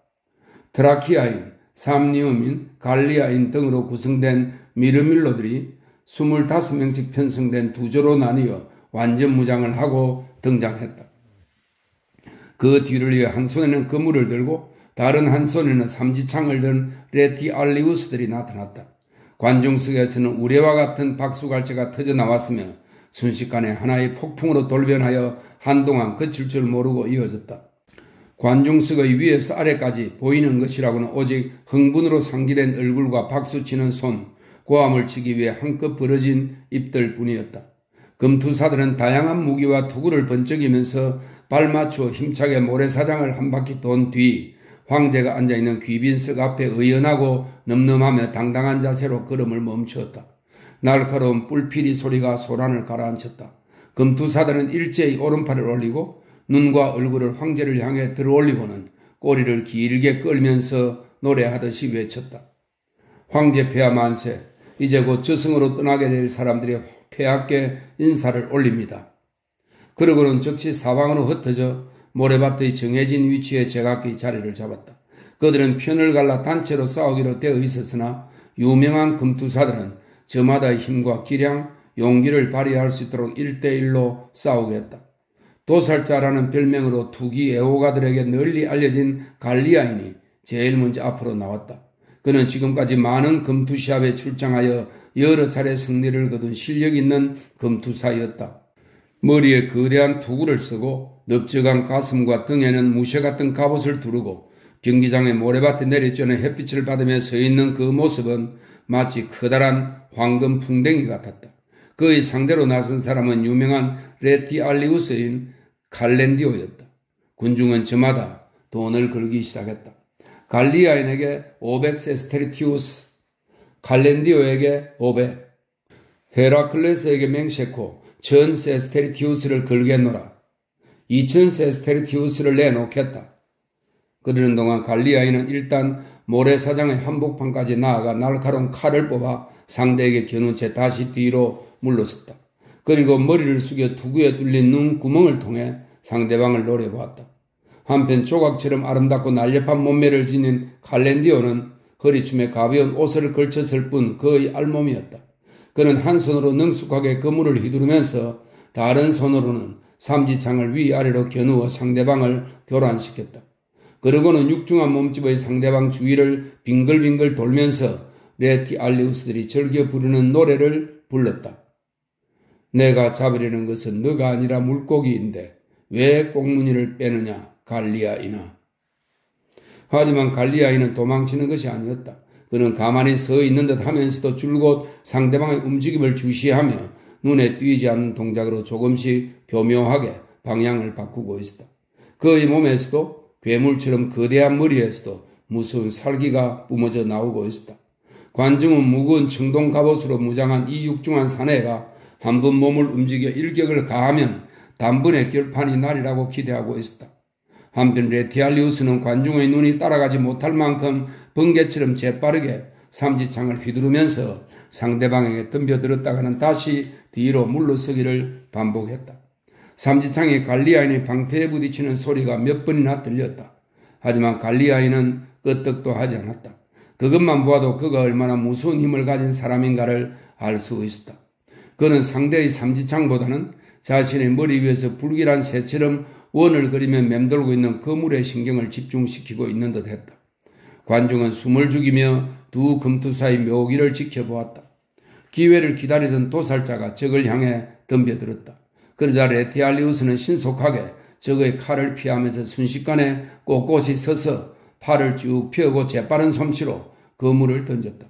드라키아인, 삼리움인, 갈리아인 등으로 구성된 미르밀로들이 25명씩 편성된 2조로 나뉘어 완전 무장을 하고 등장했다. 그 뒤를 이어 한 손에는 그물을 들고 다른 한 손에는 삼지창을 든 레티알리우스들이 나타났다. 관중석에서는 우레와 같은 박수갈채가 터져 나왔으며 순식간에 하나의 폭풍으로 돌변하여 한동안 그칠 줄 모르고 이어졌다. 관중석의 위에서 아래까지 보이는 것이라고는 오직 흥분으로 상기된 얼굴과 박수치는 손, 고함을 치기 위해 한껏 벌어진 입들 뿐이었다. 금투사들은 다양한 무기와 투구를 번쩍이면서 발맞추어 힘차게 모래사장을 한 바퀴 돈 뒤 황제가 앉아있는 귀빈석 앞에 의연하고 늠름하며 당당한 자세로 걸음을 멈추었다. 날카로운 뿔피리 소리가 소란을 가라앉혔다. 금투사들은 일제히 오른팔을 올리고 눈과 얼굴을 황제를 향해 들어올리고는 꼬리를 길게 끌면서 노래하듯이 외쳤다. 황제 폐하 만세, 이제 곧 저승으로 떠나게 될 사람들의 폐하께 인사를 올립니다. 그러고는 즉시 사방으로 흩어져 모래밭의 정해진 위치에 제각기 자리를 잡았다. 그들은 편을 갈라 단체로 싸우기로 되어 있었으나 유명한 금투사들은 저마다의 힘과 기량, 용기를 발휘할 수 있도록 1대1로 싸우겠다. 도살자라는 별명으로 투기 애호가들에게 널리 알려진 갈리아인이 제일 먼저 앞으로 나왔다. 그는 지금까지 많은 금투시합에 출장하여 여러 차례 승리를 거둔 실력 있는 금투사였다. 머리에 거대한 투구를 쓰고 넓적한 가슴과 등에는 무쇠 같은 갑옷을 두르고 경기장의 모래밭에 내리쬐는 햇빛을 받으며 서 있는 그 모습은 마치 커다란 황금 풍뎅이 같았다. 그의 상대로 나선 사람은 유명한 레티알리우스인 칼렌디오였다. 군중은 저마다 돈을 걸기 시작했다. 갈리아인에게 500세스테리티우스, 칼렌디오에게 500, 헤라클레스에게 맹세코 1000세스테리티우스를 걸겠노라. 2000세스테리티우스를 내놓겠다. 그러는 동안 갈리아인은 일단 모래사장의 한복판까지 나아가 날카로운 칼을 뽑아 상대에게 겨눈 채 다시 뒤로 물러섰다. 그리고 머리를 숙여 투구에 뚫린 눈 구멍을 통해 상대방을 노려보았다. 한편 조각처럼 아름답고 날렵한 몸매를 지닌 칼렌디오는 허리춤에 가벼운 옷을 걸쳤을 뿐 그의 알몸이었다. 그는 한 손으로 능숙하게 그물을 휘두르면서 다른 손으로는 삼지창을 위아래로 겨누어 상대방을 교란시켰다. 그러고는 육중한 몸집의 상대방 주위를 빙글빙글 돌면서 레티알리우스들이 즐겨 부르는 노래를 불렀다. 내가 잡으려는 것은 너가 아니라 물고기인데 왜 꽁무니를 빼느냐 갈리아이나. 하지만 갈리아이는 도망치는 것이 아니었다. 그는 가만히 서 있는 듯 하면서도 줄곧 상대방의 움직임을 주시하며 눈에 띄지 않는 동작으로 조금씩 교묘하게 방향을 바꾸고 있었다. 그의 몸에서도 괴물처럼 거대한 머리에서도 무서운 살기가 뿜어져 나오고 있었다. 관중은 무거운 청동 갑옷으로 무장한 이 육중한 사내가 한 번 몸을 움직여 일격을 가하면 단번에 결판이 나리라고 기대하고 있었다. 한편 레티알리우스는 관중의 눈이 따라가지 못할 만큼 번개처럼 재빠르게 삼지창을 휘두르면서 상대방에게 덤벼들었다가는 다시 뒤로 물러서기를 반복했다. 삼지창에 갈리아인의 방패에 부딪히는 소리가 몇 번이나 들렸다. 하지만 갈리아인은 끄떡도 하지 않았다. 그것만 보아도 그가 얼마나 무서운 힘을 가진 사람인가를 알 수 있었다. 그는 상대의 삼지창보다는 자신의 머리 위에서 불길한 새처럼 원을 그리며 맴돌고 있는 거물의 신경을 집중시키고 있는 듯 했다. 관중은 숨을 죽이며 두 금투사의 묘기를 지켜보았다. 기회를 기다리던 도살자가 적을 향해 덤벼들었다. 그러자 레티알리우스는 신속하게 적의 칼을 피하면서 순식간에 꼿꼿이 서서 팔을 쭉 펴고 재빠른 솜씨로 거물을 던졌다.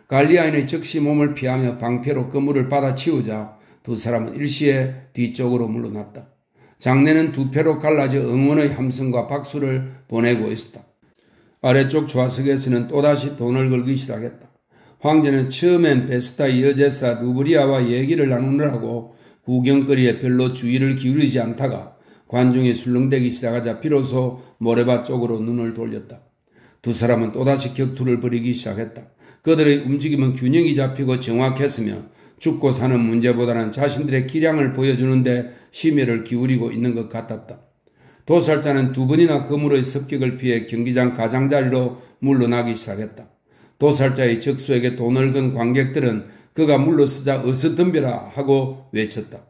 갈리아인의 즉시 몸을 피하며 방패로 거물을 받아치우자 두 사람은 일시에 뒤쪽으로 물러났다. 장내는 두 패로 갈라져 응원의 함성과 박수를 보내고 있었다. 아래쪽 좌석에서는 또다시 돈을 걸기 시작했다. 황제는 처음엔 베스타의 여제사 루브리아와 얘기를 나누느라고 구경거리에 별로 주의를 기울이지 않다가 관중이 술렁대기 시작하자 비로소 모래밭 쪽으로 눈을 돌렸다. 두 사람은 또다시 격투를 벌이기 시작했다. 그들의 움직임은 균형이 잡히고 정확했으며 죽고 사는 문제보다는 자신들의 기량을 보여주는데 심혈을 기울이고 있는 것 같았다. 도살자는 두 번이나 거물의 습격을 피해 경기장 가장자리로 물러나기 시작했다. 도살자의 적수에게 돈을 건 관객들은 그가 물러서자 어서 덤벼라 하고 외쳤다.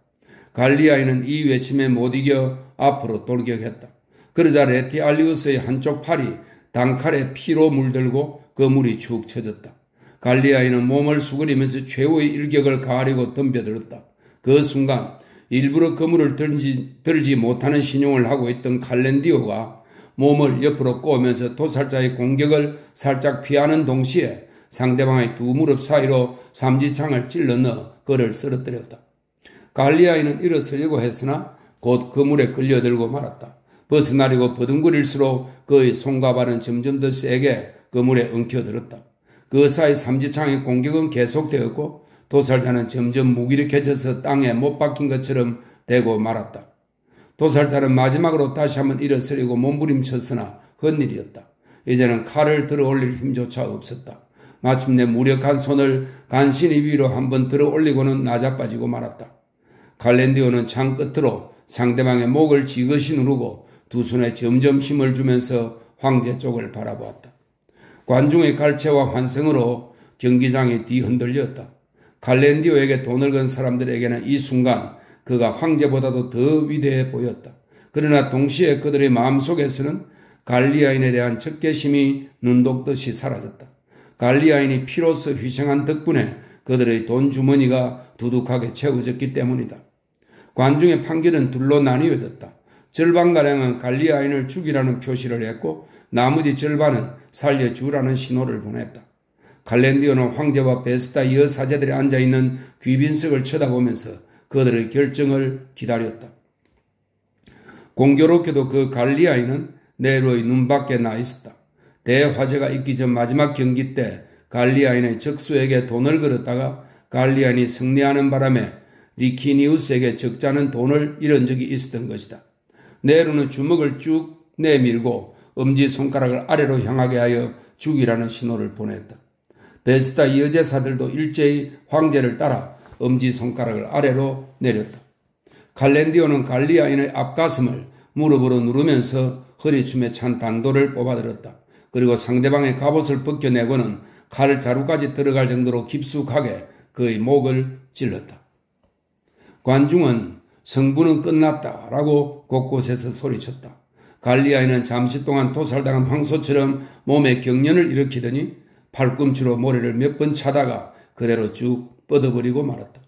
갈리아인은 이 외침에 못 이겨 앞으로 돌격했다. 그러자 레티알리우스의 한쪽 팔이 단칼에 피로 물들고 거물이 축 처졌다. 갈리아인은 몸을 수그리면서 최후의 일격을 가하려고 덤벼들었다. 그 순간 일부러 거물을 들지 못하는 신용을 하고 있던 칼렌디오가 몸을 옆으로 꼬으면서 도살자의 공격을 살짝 피하는 동시에 상대방의 두 무릎 사이로 삼지창을 찔러 넣어 그를 쓰러뜨렸다. 갈리아인은 일어서려고 했으나 곧 그물에 끌려들고 말았다. 벗어나려고 버둥거릴수록 그의 손과 발은 점점 더 세게 그물에 엉켜들었다. 그 사이 삼지창의 공격은 계속되었고 도살자는 점점 무기력해져서 땅에 못 박힌 것처럼 되고 말았다. 도살자는 마지막으로 다시 한번 일어서려고 몸부림쳤으나 헛일이었다. 이제는 칼을 들어 올릴 힘조차 없었다. 마침내 무력한 손을 간신히 위로 한번 들어 올리고는 나자빠지고 말았다. 칼렌디오는 창 끝으로 상대방의 목을 지그시 누르고 두 손에 점점 힘을 주면서 황제 쪽을 바라보았다. 관중의 갈채와 환성으로 경기장이 뒤흔들렸다. 칼렌디오에게 돈을 건 사람들에게는 이 순간 그가 황제보다도 더 위대해 보였다. 그러나 동시에 그들의 마음속에서는 갈리아인에 대한 적개심이 눈독듯이 사라졌다. 갈리아인이 피로써 희생한 덕분에 그들의 돈 주머니가 두둑하게 채워졌기 때문이다. 관중의 판결은 둘로 나뉘어졌다. 절반가량은 갈리아인을 죽이라는 표시를 했고 나머지 절반은 살려주라는 신호를 보냈다. 칼렌디오는 황제와 베스타 여사제들이 앉아있는 귀빈석을 쳐다보면서 그들의 결정을 기다렸다. 공교롭게도 그 갈리아인은 네로의 눈밖에 나 있었다. 대화제가 있기 전 마지막 경기 때 갈리아인의 적수에게 돈을 걸었다가 갈리아인이 승리하는 바람에 리키니우스에게 적잖은 돈을 잃은 적이 있었던 것이다. 네로는 주먹을 쭉 내밀고 엄지손가락을 아래로 향하게 하여 죽이라는 신호를 보냈다. 베스타 여제사들도 일제히 황제를 따라 엄지손가락을 아래로 내렸다. 칼렌디오는 갈리아인의 앞가슴을 무릎으로 누르면서 허리춤에 찬 단도를 뽑아들었다. 그리고 상대방의 갑옷을 벗겨내고는 칼 자루까지 들어갈 정도로 깊숙하게 그의 목을 찔렀다. 관중은 성부는 끝났다라고 곳곳에서 소리쳤다. 갈리아인은 잠시 동안 도살당한 황소처럼 몸에 경련을 일으키더니 팔꿈치로 모래를 몇 번 차다가 그대로 쭉 뻗어버리고 말았다.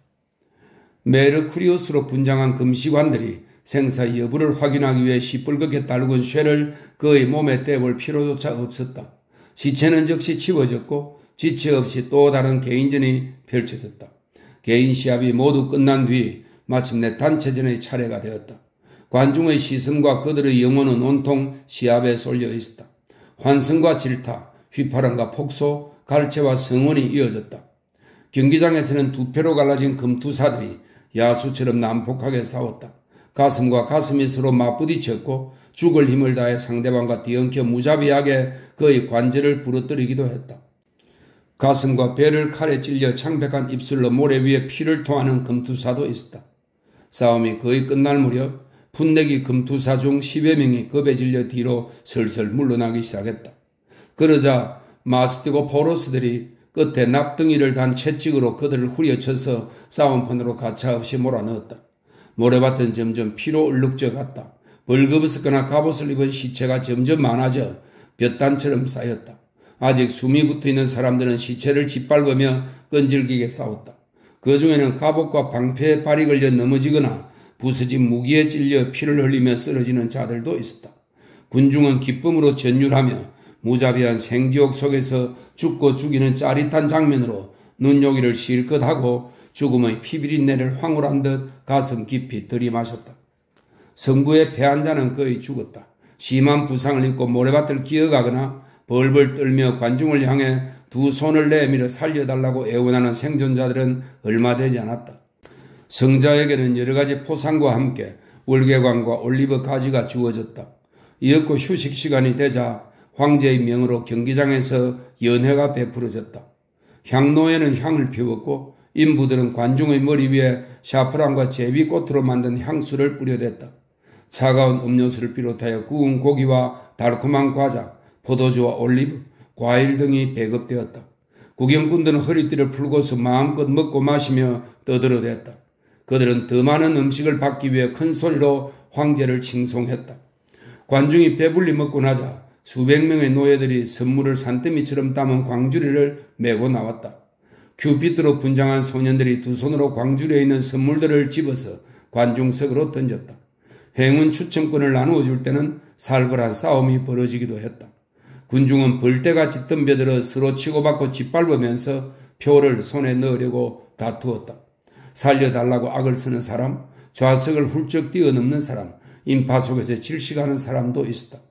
메르쿠리우스로 분장한 금시관들이 생사 여부를 확인하기 위해 시뻘겋게 달군 쇠를 그의 몸에 떼볼 필요조차 없었다. 시체는 즉시 치워졌고 지체 없이 또 다른 개인전이 펼쳐졌다. 개인 시합이 모두 끝난 뒤 마침내 단체전의 차례가 되었다. 관중의 시선과 그들의 영혼은 온통 시합에 쏠려 있었다. 환승과 질타, 휘파람과 폭소, 갈채와 성원이 이어졌다. 경기장에서는 두 표로 갈라진 금투사들이 야수처럼 난폭하게 싸웠다. 가슴과 가슴이 서로 맞부딪혔고 죽을 힘을 다해 상대방과 뒤엉켜 무자비하게 그의 관절을 부러뜨리기도 했다. 가슴과 배를 칼에 찔려 창백한 입술로 모래 위에 피를 토하는 금투사도 있었다. 싸움이 거의 끝날 무렵 풋내기 금투사 중 10여 명이 겁에 질려 뒤로 슬슬 물러나기 시작했다. 그러자 마스티고 포로스들이 끝에 납덩이를 단 채찍으로 그들을 후려쳐서 싸움판으로 가차없이 몰아넣었다. 모래밭은 점점 피로 얼룩져 갔다. 벌거벗었거나 갑옷을 입은 시체가 점점 많아져 볕단처럼 쌓였다. 아직 숨이 붙어있는 사람들은 시체를 짓밟으며 끈질기게 싸웠다. 그 중에는 갑옷과 방패에 발이 걸려 넘어지거나 부서진 무기에 찔려 피를 흘리며 쓰러지는 자들도 있었다. 군중은 기쁨으로 전율하며 무자비한 생지옥 속에서 죽고 죽이는 짜릿한 장면으로 눈요기를 실컷 하고 죽음의 피비린내를 황홀한 듯 가슴 깊이 들이마셨다. 성부의 패한 자는 거의 죽었다. 심한 부상을 입고 모래밭을 기어가거나 벌벌 떨며 관중을 향해 두 손을 내밀어 살려달라고 애원하는 생존자들은 얼마 되지 않았다. 성자에게는 여러 가지 포상과 함께 월계관과 올리브 가지가 주어졌다. 이윽고 휴식 시간이 되자 황제의 명으로 경기장에서 연회가 베풀어졌다. 향로에는 향을 피웠고 인부들은 관중의 머리 위에 샤프란과 제비꽃으로 만든 향수를 뿌려댔다. 차가운 음료수를 비롯하여 구운 고기와 달콤한 과자, 포도주와 올리브, 과일 등이 배급되었다. 구경꾼들은 허리띠를 풀고서 마음껏 먹고 마시며 떠들어댔다. 그들은 더 많은 음식을 받기 위해 큰 소리로 황제를 칭송했다. 관중이 배불리 먹고 나자 수백 명의 노예들이 선물을 산더미처럼 담은 광주리를 메고 나왔다. 큐피트로 분장한 소년들이 두 손으로 광주리에 있는 선물들을 집어서 관중석으로 던졌다. 행운 추첨권을 나누어 줄 때는 살벌한 싸움이 벌어지기도 했다. 군중은 벌떼같이 덤벼들어 서로 치고받고 짓밟으면서 표를 손에 넣으려고 다투었다. 살려달라고 악을 쓰는 사람, 좌석을 훌쩍 뛰어넘는 사람, 인파 속에서 질식하는 사람도 있었다.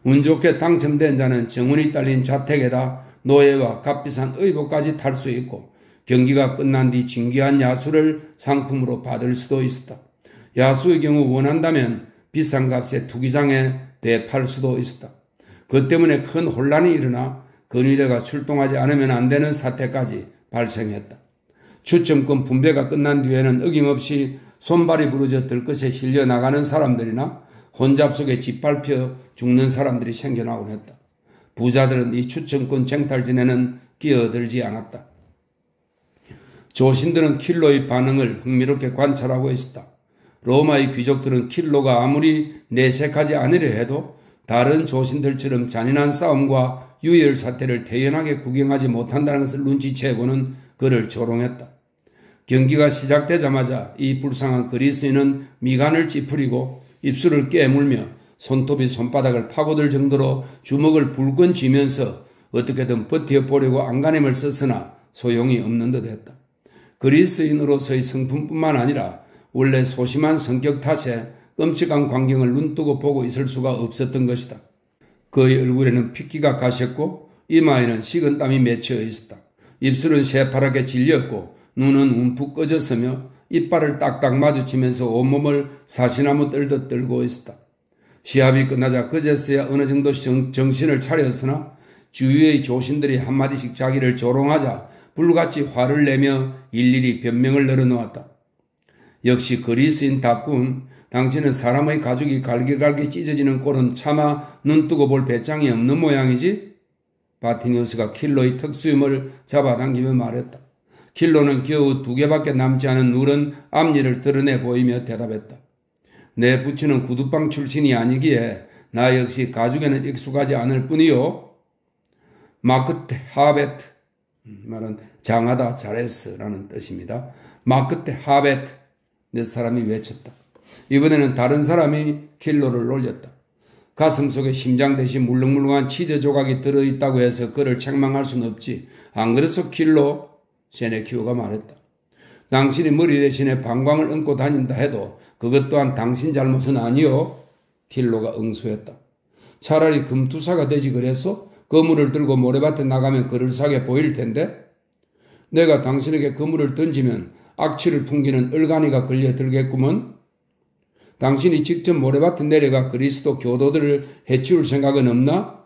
운 좋게 당첨된 자는 정운이 딸린 자택에다 노예와 값비싼 의복까지 탈 수 있고 경기가 끝난 뒤 진귀한 야수를 상품으로 받을 수도 있었다. 야수의 경우 원한다면 비싼 값에 투기장에 대팔 수도 있었다. 그 때문에 큰 혼란이 일어나 근위대가 출동하지 않으면 안 되는 사태까지 발생했다. 추첨권 분배가 끝난 뒤에는 어김없이 손발이 부러져 들것에 실려 나가는 사람들이나 혼잡 속에 짓밟혀 죽는 사람들이 생겨나곤 했다. 부자들은 이 추첨권 쟁탈전에는 끼어들지 않았다. 조신들은 킬로의 반응을 흥미롭게 관찰하고 있었다. 로마의 귀족들은 킬로가 아무리 내색하지 않으려 해도 다른 조신들처럼 잔인한 싸움과 유혈 사태를 태연하게 구경하지 못한다는 것을 눈치채고는 그를 조롱했다. 경기가 시작되자마자 이 불쌍한 그리스인은 미간을 찌푸리고 입술을 깨물며 손톱이 손바닥을 파고들 정도로 주먹을 불끈 쥐면서 어떻게든 버텨보려고 안간힘을 썼으나 소용이 없는 듯 했다. 그리스인으로서의 성품뿐만 아니라 원래 소심한 성격 탓에 끔찍한 광경을 눈뜨고 보고 있을 수가 없었던 것이다. 그의 얼굴에는 핏기가 가셨고 이마에는 식은 땀이 맺혀 있었다. 입술은 새파랗게 질렸고 눈은 움푹 꺼졌으며 이빨을 딱딱 마주치면서 온몸을 사시나무 떨듯 떨고 있었다. 시합이 끝나자 그제서야 어느 정도 정신을 차렸으나 주위의 조신들이 한마디씩 자기를 조롱하자 불같이 화를 내며 일일이 변명을 늘어놓았다. 역시 그리스인답군 당신은 사람의 가죽이 갈기갈기 찢어지는 꼴은 차마 눈뜨고 볼 배짱이 없는 모양이지? 바티니우스가 킬로의 특수임을 잡아당기며 말했다. 킬로는 겨우 2개밖에 남지 않은 누런 앞니를 드러내 보이며 대답했다. 내 부친은 구두방 출신이 아니기에 나 역시 가죽에는 익숙하지 않을 뿐이요. 마크테 하베트 말은 장하다 잘했어 라는 뜻입니다. 마크테 하베트 몇 사람이 외쳤다. 이번에는 다른 사람이 킬로를 놀렸다. 가슴 속에 심장 대신 물렁물렁한 치즈 조각이 들어있다고 해서 그를 책망할 수는 없지. 안 그래서 킬로? 세네키오가 말했다. 당신이 머리 대신에 방광을 얹고 다닌다 해도 그것 또한 당신 잘못은 아니요. 킬로가 응수했다. 차라리 금투사가 되지 그랬어? 그물을 들고 모래밭에 나가면 그럴싸하게 보일 텐데? 내가 당신에게 그물을 던지면 악취를 풍기는 얼간이가 걸려들겠구먼? 당신이 직접 모래밭에 내려가 그리스도 교도들을 해치울 생각은 없나?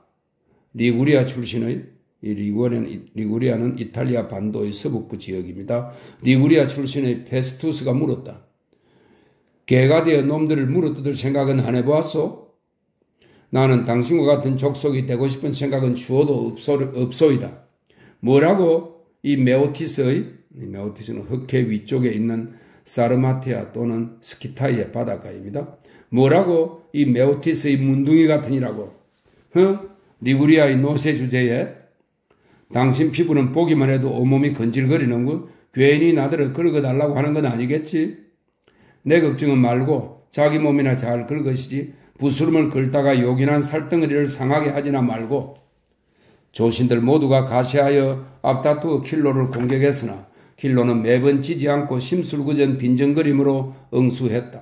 리구리아 출신의 리구리아는 이탈리아 반도의 서북부 지역입니다. 리구리아 출신의 페스투스가 물었다. 개가 되어 놈들을 물어뜯을 생각은 안 해보았소? 나는 당신과 같은 족속이 되고 싶은 생각은 주어도 없소이다. 뭐라고? 이 메오티스는 흑해 위쪽에 있는 사르마티아 또는 스키타이의 바닷가입니다. 뭐라고? 이 메오티스의 문둥이 같으니라고. 리구리아의 노세 주제에 당신 피부는 보기만 해도 온몸이 건질거리는군. 괜히 나더러 긁어달라고 하는 건 아니겠지? 내 걱정은 말고 자기 몸이나 잘 긁으시지. 부스럼을 긁다가 요긴한 살덩어리를 상하게 하지나 말고. 조신들 모두가 가시하여 앞다투어 킬로를 공격했으나 킬로는 매번 지지 않고 심술구전 빈정거림으로 응수했다.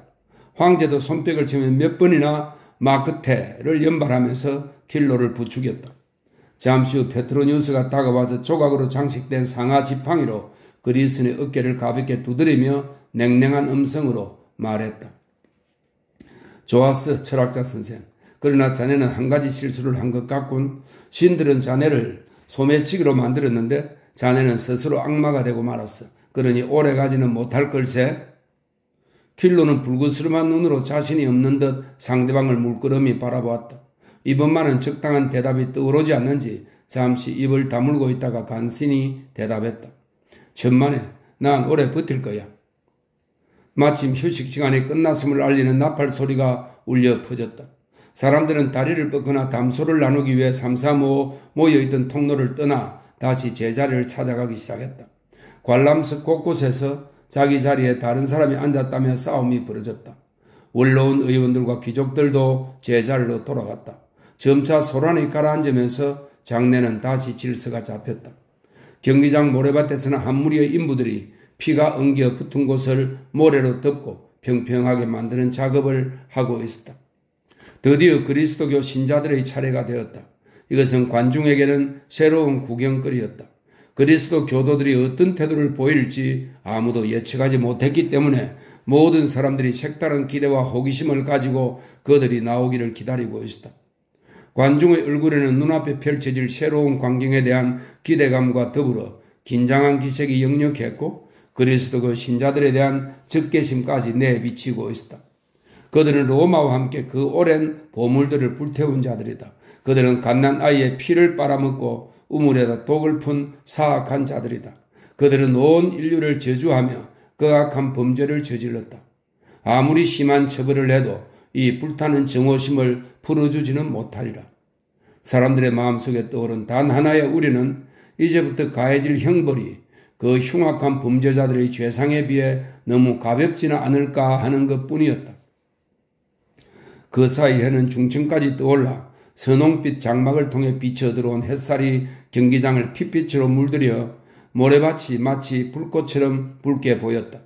황제도 손뼉을 치면 몇 번이나 마크테를 연발하면서 킬로를 부추겼다. 잠시 후 페트로니우스가 다가와서 조각으로 장식된 상하 지팡이로 그리스인의 어깨를 가볍게 두드리며 냉랭한 음성으로 말했다. 좋았어, 철학자 선생. 그러나 자네는 한 가지 실수를 한 것 같군. 신들은 자네를 소매치기로 만들었는데 자네는 스스로 악마가 되고 말았어. 그러니 오래가지는 못할 걸세. 킬로는 불그스름한 눈으로 자신이 없는 듯 상대방을 물끄러미 바라보았다. 이번만은 적당한 대답이 떠오르지 않는지 잠시 입을 다물고 있다가 간신히 대답했다. 천만에, 난 오래 버틸 거야. 마침 휴식 시간이 끝났음을 알리는 나팔 소리가 울려 퍼졌다. 사람들은 다리를 뻗거나 담소를 나누기 위해 삼삼오오 모여있던 통로를 떠나 다시 제자리를 찾아가기 시작했다. 관람석 곳곳에서 자기 자리에 다른 사람이 앉았다며 싸움이 벌어졌다. 원로원 의원들과 귀족들도 제자리로 돌아갔다. 점차 소란이 가라앉으면서 장내는 다시 질서가 잡혔다. 경기장 모래밭에서는 한 무리의 인부들이 피가 엉겨 붙은 곳을 모래로 덮고 평평하게 만드는 작업을 하고 있었다. 드디어 그리스도교 신자들의 차례가 되었다. 이것은 관중에게는 새로운 구경거리였다. 그리스도 교도들이 어떤 태도를 보일지 아무도 예측하지 못했기 때문에 모든 사람들이 색다른 기대와 호기심을 가지고 그들이 나오기를 기다리고 있었다. 관중의 얼굴에는 눈앞에 펼쳐질 새로운 광경에 대한 기대감과 더불어 긴장한 기색이 역력했고 그리스도교 신자들에 대한 적개심까지 내비치고 있었다. 그들은 로마와 함께 그 오랜 보물들을 불태운 자들이다. 그들은 갓난아이의 피를 빨아먹고 우물에다 독을 푼 사악한 자들이다. 그들은 온 인류를 저주하며 극악한 범죄를 저질렀다. 아무리 심한 처벌을 해도 이 불타는 정오심을 풀어주지는 못하리라. 사람들의 마음속에 떠오른 단 하나의 우려는 이제부터 가해질 형벌이 그 흉악한 범죄자들의 죄상에 비해 너무 가볍지는 않을까 하는 것뿐이었다. 그 사이에는 중층까지 떠올라 선홍빛 장막을 통해 비쳐 들어온 햇살이 경기장을 핏빛으로 물들여 모래밭이 마치 불꽃처럼 붉게 보였다.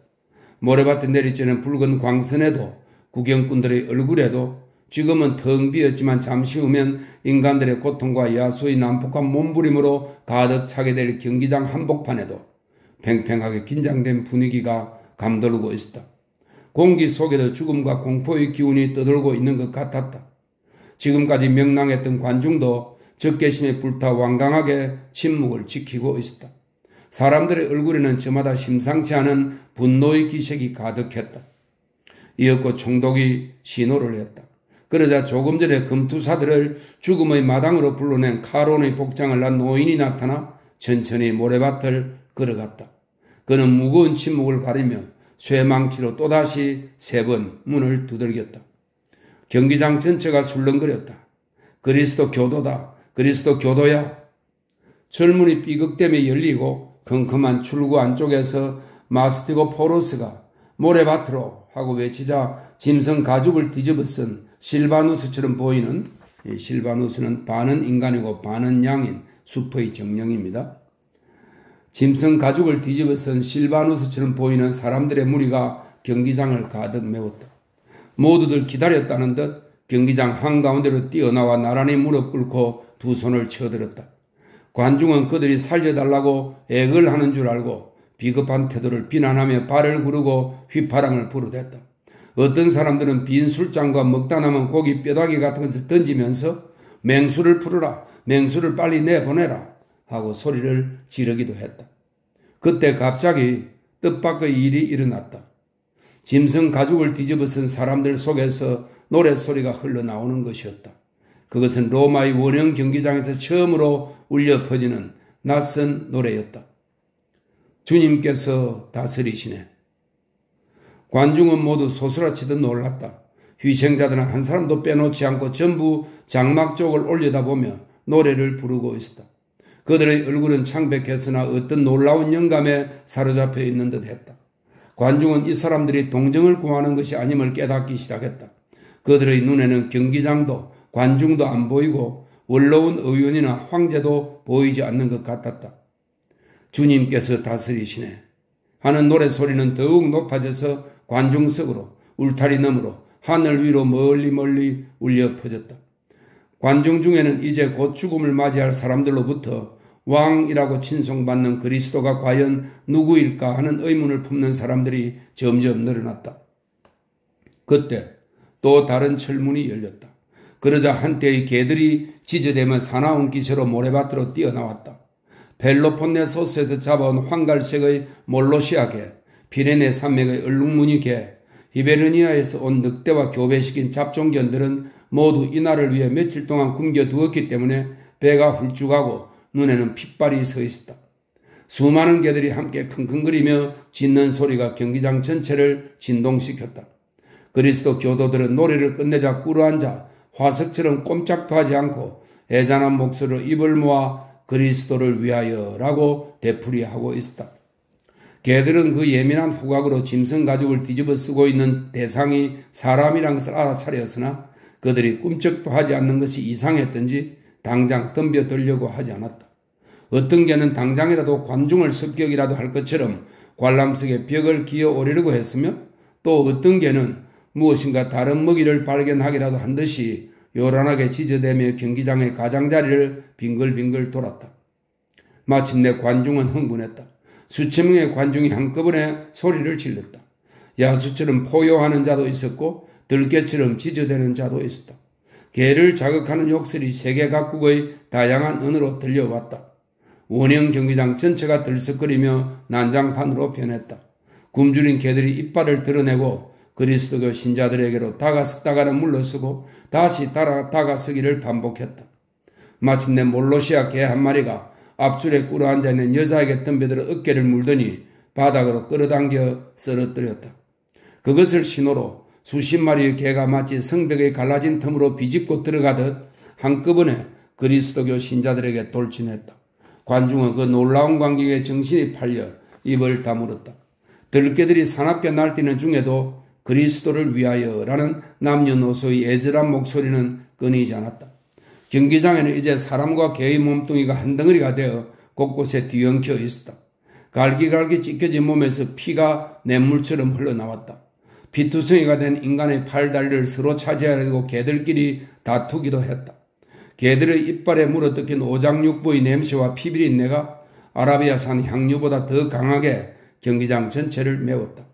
모래밭에 내리쬐는 붉은 광선에도 구경꾼들의 얼굴에도 지금은 텅 비었지만 잠시 후면 인간들의 고통과 야수의 난폭한 몸부림으로 가득 차게 될 경기장 한복판에도 팽팽하게 긴장된 분위기가 감돌고 있었다. 공기 속에도 죽음과 공포의 기운이 떠돌고 있는 것 같았다. 지금까지 명랑했던 관중도 적개심에 불타 완강하게 침묵을 지키고 있었다. 사람들의 얼굴에는 저마다 심상치 않은 분노의 기색이 가득했다. 이윽고 총독이 신호를 했다. 그러자 조금 전에 금투사들을 죽음의 마당으로 불러낸 카론의 복장을 한 노인이 나타나 천천히 모래밭을 걸어갔다. 그는 무거운 침묵을 가리며 쇠망치로 또다시 3번 문을 두들겼다. 경기장 전체가 술렁거렸다. 그리스도 교도다. 그리스도 교도야. 철문이 삐걱대며 열리고 컴컴한 출구 안쪽에서 마스티고 포로스가 모래밭으로 하고 외치자 짐승 가죽을 뒤집어 쓴 실바누스처럼 보이는, 이 실바누스는 반은 인간이고 반은 양인 숲의 정령입니다. 짐승 가죽을 뒤집어 쓴 실바누스처럼 보이는 사람들의 무리가 경기장을 가득 메웠다. 모두들 기다렸다는 듯 경기장 한가운데로 뛰어나와 나란히 무릎 꿇고 두 손을 쳐들었다. 관중은 그들이 살려달라고 애걸 하는 줄 알고 비겁한 태도를 비난하며 발을 구르고 휘파람을 부르댔다. 어떤 사람들은 빈 술잔과 먹다 남은 고기 뼈다귀 같은 것을 던지면서 맹수를 풀어라, 맹수를 빨리 내보내라 하고 소리를 지르기도 했다. 그때 갑자기 뜻밖의 일이 일어났다. 짐승 가죽을 뒤집어 쓴 사람들 속에서 노랫소리가 흘러나오는 것이었다. 그것은 로마의 원형 경기장에서 처음으로 울려 퍼지는 낯선 노래였다. 주님께서 다스리시네. 관중은 모두 소스라치듯 놀랐다. 희생자들은 한 사람도 빼놓지 않고 전부 장막 쪽을 올려다보며 노래를 부르고 있었다. 그들의 얼굴은 창백했으나 어떤 놀라운 영감에 사로잡혀 있는 듯 했다. 관중은 이 사람들이 동정을 구하는 것이 아님을 깨닫기 시작했다. 그들의 눈에는 경기장도 관중도 안 보이고 원로원 의원이나 황제도 보이지 않는 것 같았다. 주님께서 다스리시네 하는 노래소리는 더욱 높아져서 관중석으로 울타리 너머로 하늘 위로 멀리 울려 퍼졌다. 관중 중에는 이제 곧 죽음을 맞이할 사람들로부터 왕이라고 칭송받는 그리스도가 과연 누구일까 하는 의문을 품는 사람들이 점점 늘어났다. 그때 또 다른 철문이 열렸다. 그러자 한때의 개들이 지저대며 사나운 기세로 모래밭으로 뛰어나왔다. 펠로폰네소스에서 잡아온 황갈색의 몰로시아 개, 피레네 산맥의 얼룩무늬 개, 히베르니아에서 온 늑대와 교배시킨 잡종견들은 모두 이날을 위해 며칠 동안 굶겨두었기 때문에 배가 훌쭉하고 눈에는 핏발이 서 있었다. 수많은 개들이 함께 킁킁거리며 짖는 소리가 경기장 전체를 진동시켰다. 그리스도 교도들은 노래를 끝내자 꿇어앉아 화석처럼 꼼짝도 하지 않고 애잔한 목소리로 입을 모아 그리스도를 위하여라고 되풀이하고 있었다. 개들은 그 예민한 후각으로 짐승 가죽을 뒤집어 쓰고 있는 대상이 사람이란 것을 알아차렸으나 그들이 꿈쩍도 하지 않는 것이 이상했던지 당장 덤벼들려고 하지 않았다. 어떤 개는 당장이라도 관중을 습격이라도 할 것처럼 관람석에 벽을 기어 오르려고 했으며 또 어떤 개는 무엇인가 다른 먹이를 발견하기라도 한 듯이 요란하게 지저대며 경기장의 가장자리를 빙글빙글 돌았다. 마침내 관중은 흥분했다. 수천 명의 관중이 한꺼번에 소리를 질렀다. 야수처럼 포효하는 자도 있었고 들개처럼 지저대는 자도 있었다. 개를 자극하는 욕설이 세계 각국의 다양한 언어로 들려왔다. 원형 경기장 전체가 들썩거리며 난장판으로 변했다. 굶주린 개들이 이빨을 드러내고 그리스도교 신자들에게로 다가서다가는 물러서고 다시 다가서기를 반복했다. 마침내 몰로시아 개 한 마리가 앞줄에 꿇어앉아있는 여자에게 덤벼들어 어깨를 물더니 바닥으로 끌어당겨 쓰러뜨렸다. 그것을 신호로 수십 마리의 개가 마치 성벽의 갈라진 틈으로 비집고 들어가듯 한꺼번에 그리스도교 신자들에게 돌진했다. 관중은 그 놀라운 광경에 정신이 팔려 입을 다물었다. 들개들이 사납게 날뛰는 중에도 그리스도를 위하여라는 남녀노소의 애절한 목소리는 끊이지 않았다. 경기장에는 이제 사람과 개의 몸뚱이가 한 덩어리가 되어 곳곳에 뒤엉켜 있었다. 갈기갈기 찢겨진 몸에서 피가 냇물처럼 흘러나왔다. 피투성이가 된 인간의 팔다리를 서로 차지하려고 개들끼리 다투기도 했다. 개들의 이빨에 물어뜯긴 오장육부의 냄새와 피비린내가 아라비아산 향유보다 더 강하게 경기장 전체를 메웠다.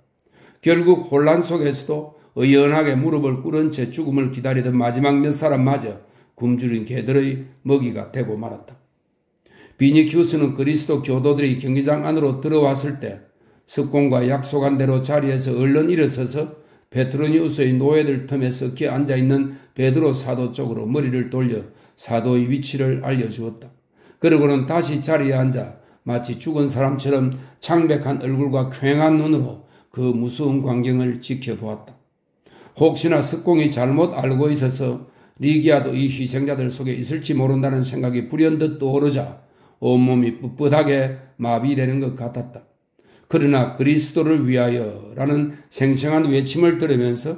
결국 혼란 속에서도 의연하게 무릎을 꿇은 채 죽음을 기다리던 마지막 몇 사람마저 굶주린 개들의 먹이가 되고 말았다. 비니키우스는 그리스도 교도들이 경기장 안으로 들어왔을 때 석공과 약속한 대로 자리에서 얼른 일어서서 페트로니우스의 노예들 틈에 섞여 앉아있는 베드로 사도 쪽으로 머리를 돌려 사도의 위치를 알려주었다. 그러고는 다시 자리에 앉아 마치 죽은 사람처럼 창백한 얼굴과 퀭한 눈으로 그 무서운 광경을 지켜보았다. 혹시나 석공이 잘못 알고 있어서 리기아도 이 희생자들 속에 있을지 모른다는 생각이 불현듯 떠오르자 온몸이 뻣뻣하게 마비되는 것 같았다. 그러나 그리스도를 위하여라는 생생한 외침을 들으면서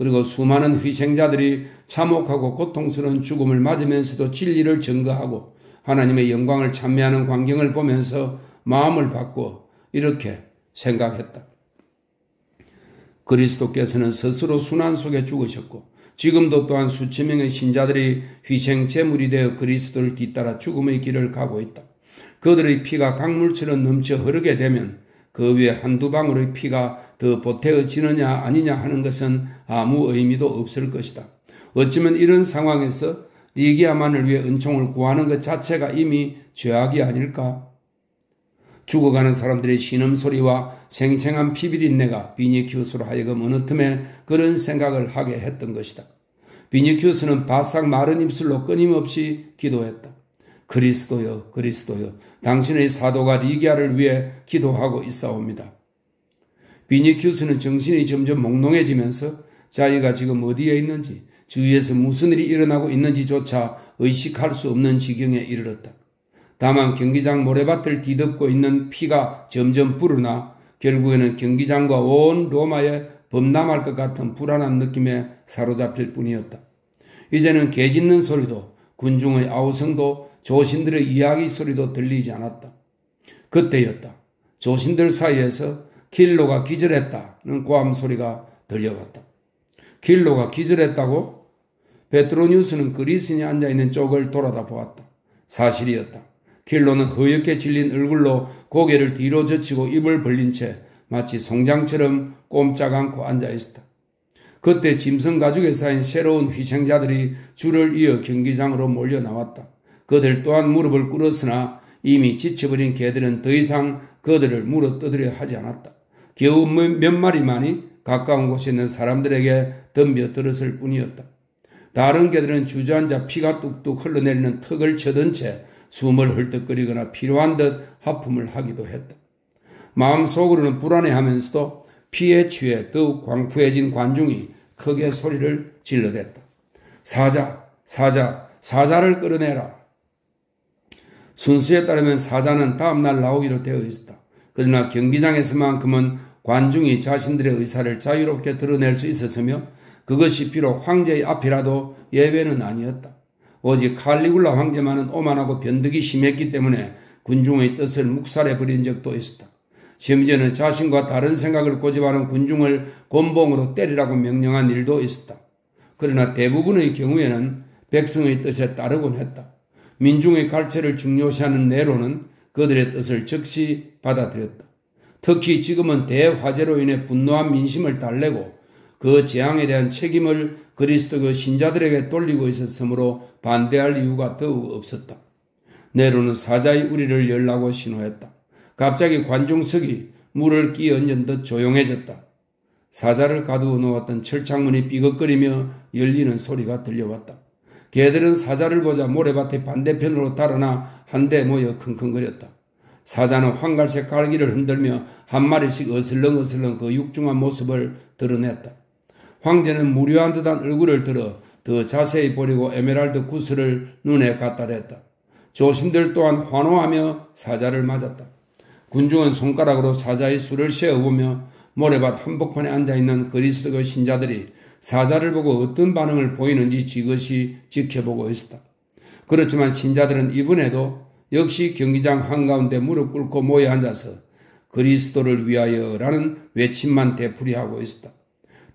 그리고 수많은 희생자들이 참혹하고 고통스러운 죽음을 맞으면서도 진리를 증거하고 하나님의 영광을 찬미하는 광경을 보면서 마음을 바꾸어 이렇게 생각했다. 그리스도께서는 스스로 순환 속에 죽으셨고 지금도 또한 수천 명의 신자들이 희생 제물이 되어 그리스도를 뒤따라 죽음의 길을 가고 있다. 그들의 피가 강물처럼 넘쳐 흐르게 되면 그 위에 한두 방울의 피가 더 보태어지느냐 아니냐 하는 것은 아무 의미도 없을 것이다. 어쩌면 이런 상황에서 리기야만을 위해 은총을 구하는 것 자체가 이미 죄악이 아닐까? 죽어가는 사람들의 신음소리와 생생한 피비린내가 비니키우스로 하여금 어느 틈에 그런 생각을 하게 했던 것이다. 비니키우스는 바싹 마른 입술로 끊임없이 기도했다. 그리스도여, 그리스도여, 당신의 사도가 리기야를 위해 기도하고 있사옵니다. 비니키우스는 정신이 점점 몽롱해지면서 자기가 지금 어디에 있는지, 주위에서 무슨 일이 일어나고 있는지조차 의식할 수 없는 지경에 이르렀다. 다만 경기장 모래밭을 뒤덮고 있는 피가 점점 불어나 결국에는 경기장과 온 로마에 범람할 것 같은 불안한 느낌에 사로잡힐 뿐이었다. 이제는 개 짖는 소리도 군중의 아우성도 조신들의 이야기 소리도 들리지 않았다. 그때였다. 조신들 사이에서 킬로가 기절했다는 고함 소리가 들려왔다. 킬로가 기절했다고? 베트로뉴스는 그리스인이 앉아있는 쪽을 돌아다 보았다. 사실이었다. 킬로는 허옇게 질린 얼굴로 고개를 뒤로 젖히고 입을 벌린 채 마치 송장처럼 꼼짝 않고 앉아있었다. 그때 짐승 가죽에 쌓인 새로운 희생자들이 줄을 이어 경기장으로 몰려 나왔다. 그들 또한 무릎을 꿇었으나 이미 지쳐버린 개들은 더 이상 그들을 물어뜯으려 하지 않았다. 겨우 몇 마리만이 가까운 곳에 있는 사람들에게 덤벼들었을 뿐이었다. 다른 개들은 주저앉아 피가 뚝뚝 흘러내리는 턱을 쳐든 채 숨을 헐떡거리거나 필요한 듯 하품을 하기도 했다. 마음속으로는 불안해하면서도 피에 취해 더욱 광푸해진 관중이 크게 소리를 질러댔다. 사자, 사자, 사자를 끌어내라. 순수에 따르면 사자는 다음날 나오기로 되어 있었다. 그러나 경기장에서만큼은 관중이 자신들의 의사를 자유롭게 드러낼 수 있었으며 그것이 비록 황제의 앞이라도 예외는 아니었다. 오직 칼리굴라 황제만은 오만하고 변덕이 심했기 때문에 군중의 뜻을 묵살해버린 적도 있었다. 심지어는 자신과 다른 생각을 고집하는 군중을 곤봉으로 때리라고 명령한 일도 있었다. 그러나 대부분의 경우에는 백성의 뜻에 따르곤 했다. 민중의 갈채를 중요시하는 네로는 그들의 뜻을 즉시 받아들였다. 특히 지금은 대화재로 인해 분노한 민심을 달래고 그 재앙에 대한 책임을 그리스도교 신자들에게 돌리고 있었으므로 반대할 이유가 더욱 없었다. 네로는 사자의 우리를 열라고 신호했다. 갑자기 관중석이 물을 끼얹은 듯 조용해졌다. 사자를 가두어 놓았던 철창문이 삐걱거리며 열리는 소리가 들려왔다. 개들은 사자를 보자 모래밭의 반대편으로 달아나 한데 모여 킁킁거렸다. 사자는 황갈색 갈기를 흔들며 한 마리씩 어슬렁어슬렁 그 육중한 모습을 드러냈다. 황제는 무료한 듯한 얼굴을 들어 더 자세히 보려고 에메랄드 구슬을 눈에 갖다 댔다. 조신들 또한 환호하며 사자를 맞았다. 군중은 손가락으로 사자의 수를 세어보며 모래밭 한복판에 앉아있는 그리스도교 신자들이 사자를 보고 어떤 반응을 보이는지 지그시 지켜보고 있었다. 그렇지만 신자들은 이번에도 역시 경기장 한가운데 무릎 꿇고 모여 앉아서 그리스도를 위하여라는 외침만 되풀이하고 있었다.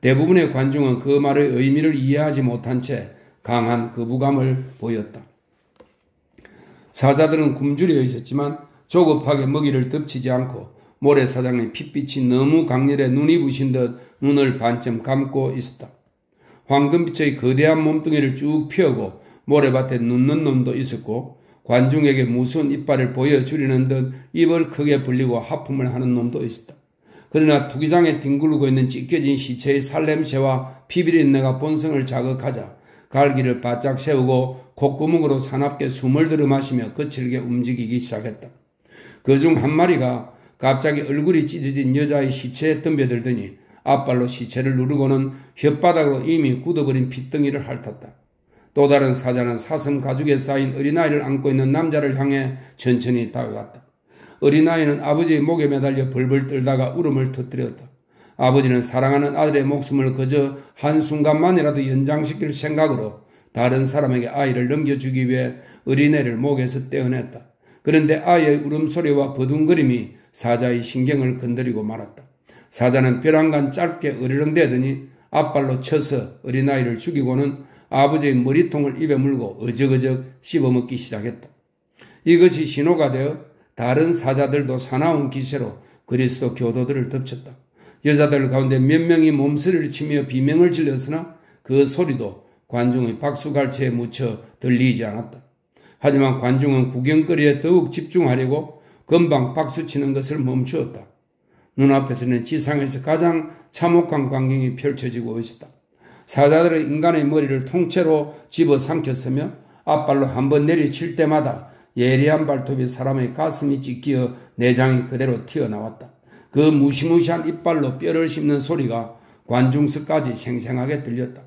대부분의 관중은 그 말의 의미를 이해하지 못한 채 강한 거부감을 보였다. 사자들은 굶주려 있었지만 조급하게 먹이를 덮치지 않고 모래사장의 핏빛이 너무 강렬해 눈이 부신 듯 눈을 반쯤 감고 있었다. 황금빛의 거대한 몸뚱이를 쭉 펴고 모래밭에 눕는 놈도 있었고 관중에게 무서운 이빨을 보여주려는 듯 입을 크게 벌리고 하품을 하는 놈도 있었다. 그러나 투기장에 뒹굴고 있는 찢겨진 시체의 살냄새와 피비린내가 본성을 자극하자 갈기를 바짝 세우고 콧구멍으로 사납게 숨을 들여 마시며 거칠게 움직이기 시작했다. 그중 한 마리가 갑자기 얼굴이 찢어진 여자의 시체에 덤벼들더니 앞발로 시체를 누르고는 혓바닥으로 이미 굳어버린 핏덩이를 핥았다. 또 다른 사자는 사슴 가죽에 쌓인 어린아이를 안고 있는 남자를 향해 천천히 다가갔다. 어린아이는 아버지의 목에 매달려 벌벌 떨다가 울음을 터뜨렸다. 아버지는 사랑하는 아들의 목숨을 그저 한순간만이라도 연장시킬 생각으로 다른 사람에게 아이를 넘겨주기 위해 어린애를 목에서 떼어냈다. 그런데 아이의 울음소리와 버둥거림이 사자의 신경을 건드리고 말았다. 사자는 벼랑간 짧게 으르렁대더니 앞발로 쳐서 어린아이를 죽이고는 아버지의 머리통을 입에 물고 어적어적 씹어먹기 시작했다. 이것이 신호가 되어 다른 사자들도 사나운 기세로 그리스도 교도들을 덮쳤다. 여자들 가운데 몇 명이 몸소리를 치며 비명을 질렀으나 그 소리도 관중의 박수갈채에 묻혀 들리지 않았다. 하지만 관중은 구경거리에 더욱 집중하려고 금방 박수치는 것을 멈추었다. 눈앞에서는 지상에서 가장 참혹한 광경이 펼쳐지고 있었다. 사자들은 인간의 머리를 통째로 집어삼켰으며 앞발로 한번 내리칠 때마다 예리한 발톱이 사람의 가슴이 찢기어 내장이 그대로 튀어나왔다. 그 무시무시한 이빨로 뼈를 씹는 소리가 관중석까지 생생하게 들렸다.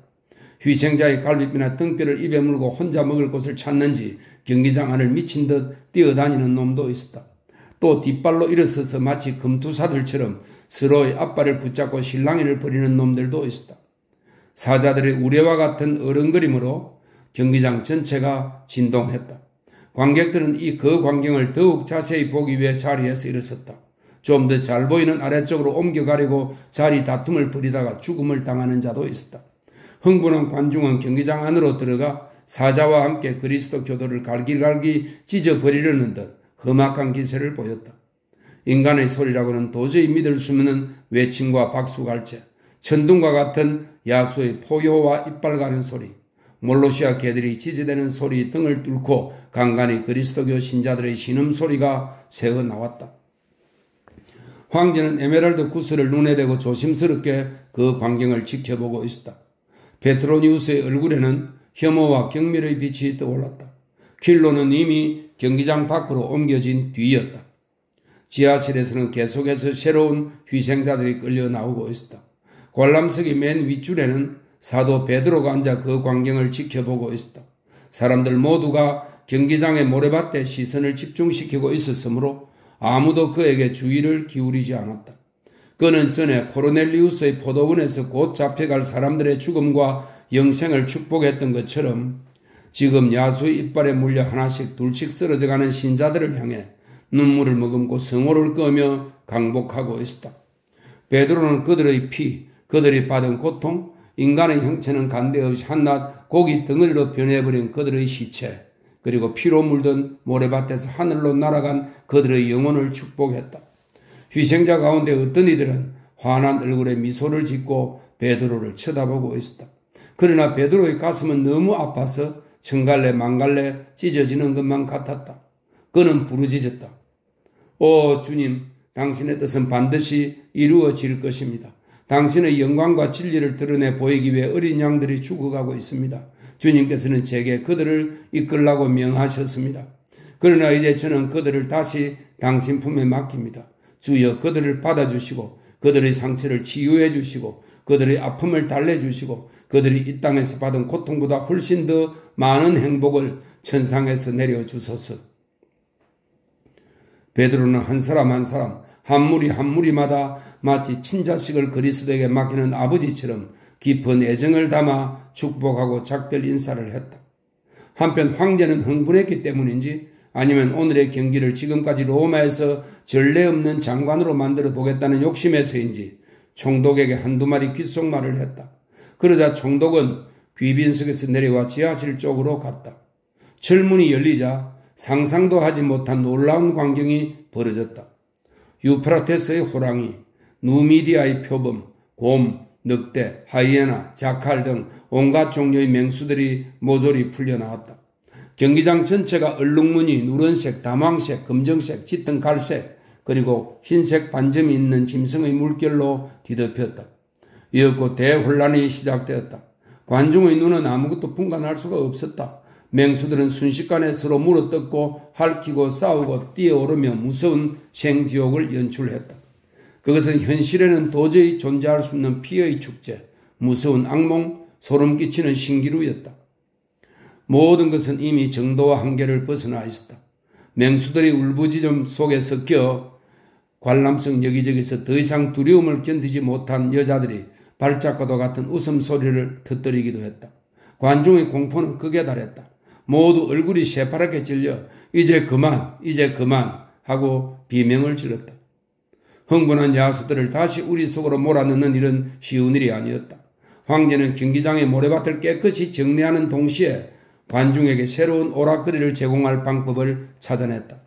희생자의 갈비뼈나 등뼈를 입에 물고 혼자 먹을 것을 찾는지 경기장 안을 미친 듯 뛰어다니는 놈도 있었다. 또 뒷발로 일어서서 마치 금투사들처럼 서로의 앞발을 붙잡고 실랑이를 벌이는 놈들도 있었다. 사자들의 우레와 같은 어른거림으로 경기장 전체가 진동했다. 관객들은 그 광경을 더욱 자세히 보기 위해 자리에서 일어섰다. 좀 더 잘 보이는 아래쪽으로 옮겨가려고 자리 다툼을 벌이다가 죽음을 당하는 자도 있었다. 흥분한 관중은 경기장 안으로 들어가 사자와 함께 그리스도 교도를 갈기갈기 찢어버리려는 듯 험악한 기세를 보였다. 인간의 소리라고는 도저히 믿을 수 없는 외침과 박수갈채, 천둥과 같은 야수의 포효와 이빨 가는 소리, 몰로시아 개들이 지지대는 소리 등을 뚫고 간간히 그리스도교 신자들의 신음소리가 새어 나왔다. 황제는 에메랄드 구슬을 눈에 대고 조심스럽게 그 광경을 지켜보고 있었다. 페트로니우스의 얼굴에는 혐오와 경멸의 빛이 떠올랐다. 킬로는 이미 경기장 밖으로 옮겨진 뒤였다. 지하실에서는 계속해서 새로운 희생자들이 끌려 나오고 있었다. 관람석의 맨 윗줄에는 사도 베드로가 앉아 그 광경을 지켜보고 있었다. 사람들 모두가 경기장의 모래밭에 시선을 집중시키고 있었으므로 아무도 그에게 주의를 기울이지 않았다. 그는 전에 코르넬리우스의 포도원에서 곧 잡혀갈 사람들의 죽음과 영생을 축복했던 것처럼 지금 야수의 이빨에 물려 하나씩 둘씩 쓰러져가는 신자들을 향해 눈물을 머금고 성호를 끄며 강복하고 있었다. 베드로는 그들의 피, 그들이 받은 고통, 인간의 형체는 간데없이 한낱 고기 덩어리로 변해버린 그들의 시체, 그리고 피로 물든 모래밭에서 하늘로 날아간 그들의 영혼을 축복했다. 희생자 가운데 어떤 이들은 환한 얼굴에 미소를 짓고 베드로를 쳐다보고 있었다. 그러나 베드로의 가슴은 너무 아파서 천갈래 만갈래 찢어지는 것만 같았다. 그는 부르짖었다. 오 주님, 당신의 뜻은 반드시 이루어질 것입니다. 당신의 영광과 진리를 드러내 보이기 위해 어린 양들이 죽어가고 있습니다. 주님께서는 제게 그들을 이끌라고 명하셨습니다. 그러나 이제 저는 그들을 다시 당신 품에 맡깁니다. 주여 그들을 받아주시고 그들의 상처를 치유해 주시고 그들의 아픔을 달래주시고 그들이 이 땅에서 받은 고통보다 훨씬 더 많은 행복을 천상에서 내려주소서. 베드로는 한 사람 한 사람 한 무리 한 무리마다 마치 친자식을 그리스도에게 맡기는 아버지처럼 깊은 애정을 담아 축복하고 작별 인사를 했다. 한편 황제는 흥분했기 때문인지 아니면 오늘의 경기를 지금까지 로마에서 전례 없는 장관으로 만들어 보겠다는 욕심에서인지 총독에게 한두 마디 귓속말을 했다. 그러자 총독은 귀빈석에서 내려와 지하실 쪽으로 갔다. 철문이 열리자 상상도 하지 못한 놀라운 광경이 벌어졌다. 유프라테스의 호랑이, 누미디아의 표범, 곰, 늑대, 하이에나, 자칼 등 온갖 종류의 맹수들이 모조리 풀려나왔다. 경기장 전체가 얼룩무늬, 누런색, 다망색, 검정색, 짙은 갈색, 그리고 흰색 반점이 있는 짐승의 물결로 뒤덮였다. 이었고 대혼란이 시작되었다. 관중의 눈은 아무것도 분간할 수가 없었다. 맹수들은 순식간에 서로 물어뜯고 핥히고 싸우고 뛰어오르며 무서운 생지옥을 연출했다. 그것은 현실에는 도저히 존재할 수 없는 피의 축제, 무서운 악몽, 소름 끼치는 신기루였다. 모든 것은 이미 정도와 한계를 벗어나 있었다. 맹수들이 울부짖음 속에 섞여 관람석 여기저기서 더 이상 두려움을 견디지 못한 여자들이 발작과도 같은 웃음소리를 터뜨리기도 했다. 관중의 공포는 극에 달했다. 모두 얼굴이 새파랗게 질려 이제 그만 하고 비명을 질렀다. 흥분한 야수들을 다시 우리 속으로 몰아넣는 일은 쉬운 일이 아니었다. 황제는 경기장의 모래밭을 깨끗이 정리하는 동시에 관중에게 새로운 오락거리를 제공할 방법을 찾아냈다.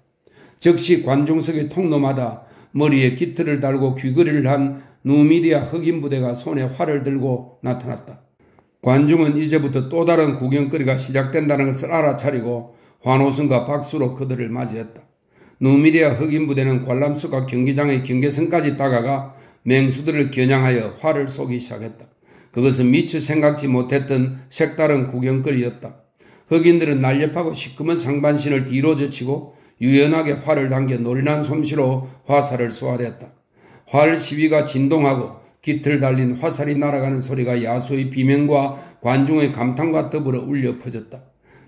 즉시 관중석의 통로마다 머리에 깃털을 달고 귀걸이를 한 누미디아 흑인 부대가 손에 활을 들고 나타났다. 관중은 이제부터 또 다른 구경거리가 시작된다는 것을 알아차리고 환호성과 박수로 그들을 맞이했다. 누미디아 흑인 부대는 관람석과 경기장의 경계선까지 다가가 맹수들을 겨냥하여 활을 쏘기 시작했다. 그것은 미처 생각지 못했던 색다른 구경거리였다. 흑인들은 날렵하고 시커먼 상반신을 뒤로 젖히고 유연하게 활을 당겨 노련한 솜씨로 화살을 쏘아댔다. 활 시위가 진동하고 깃을 달린 화살이 날아가는 소리가 야수의 비명과 관중의 감탄과 더불어 울려 퍼졌다.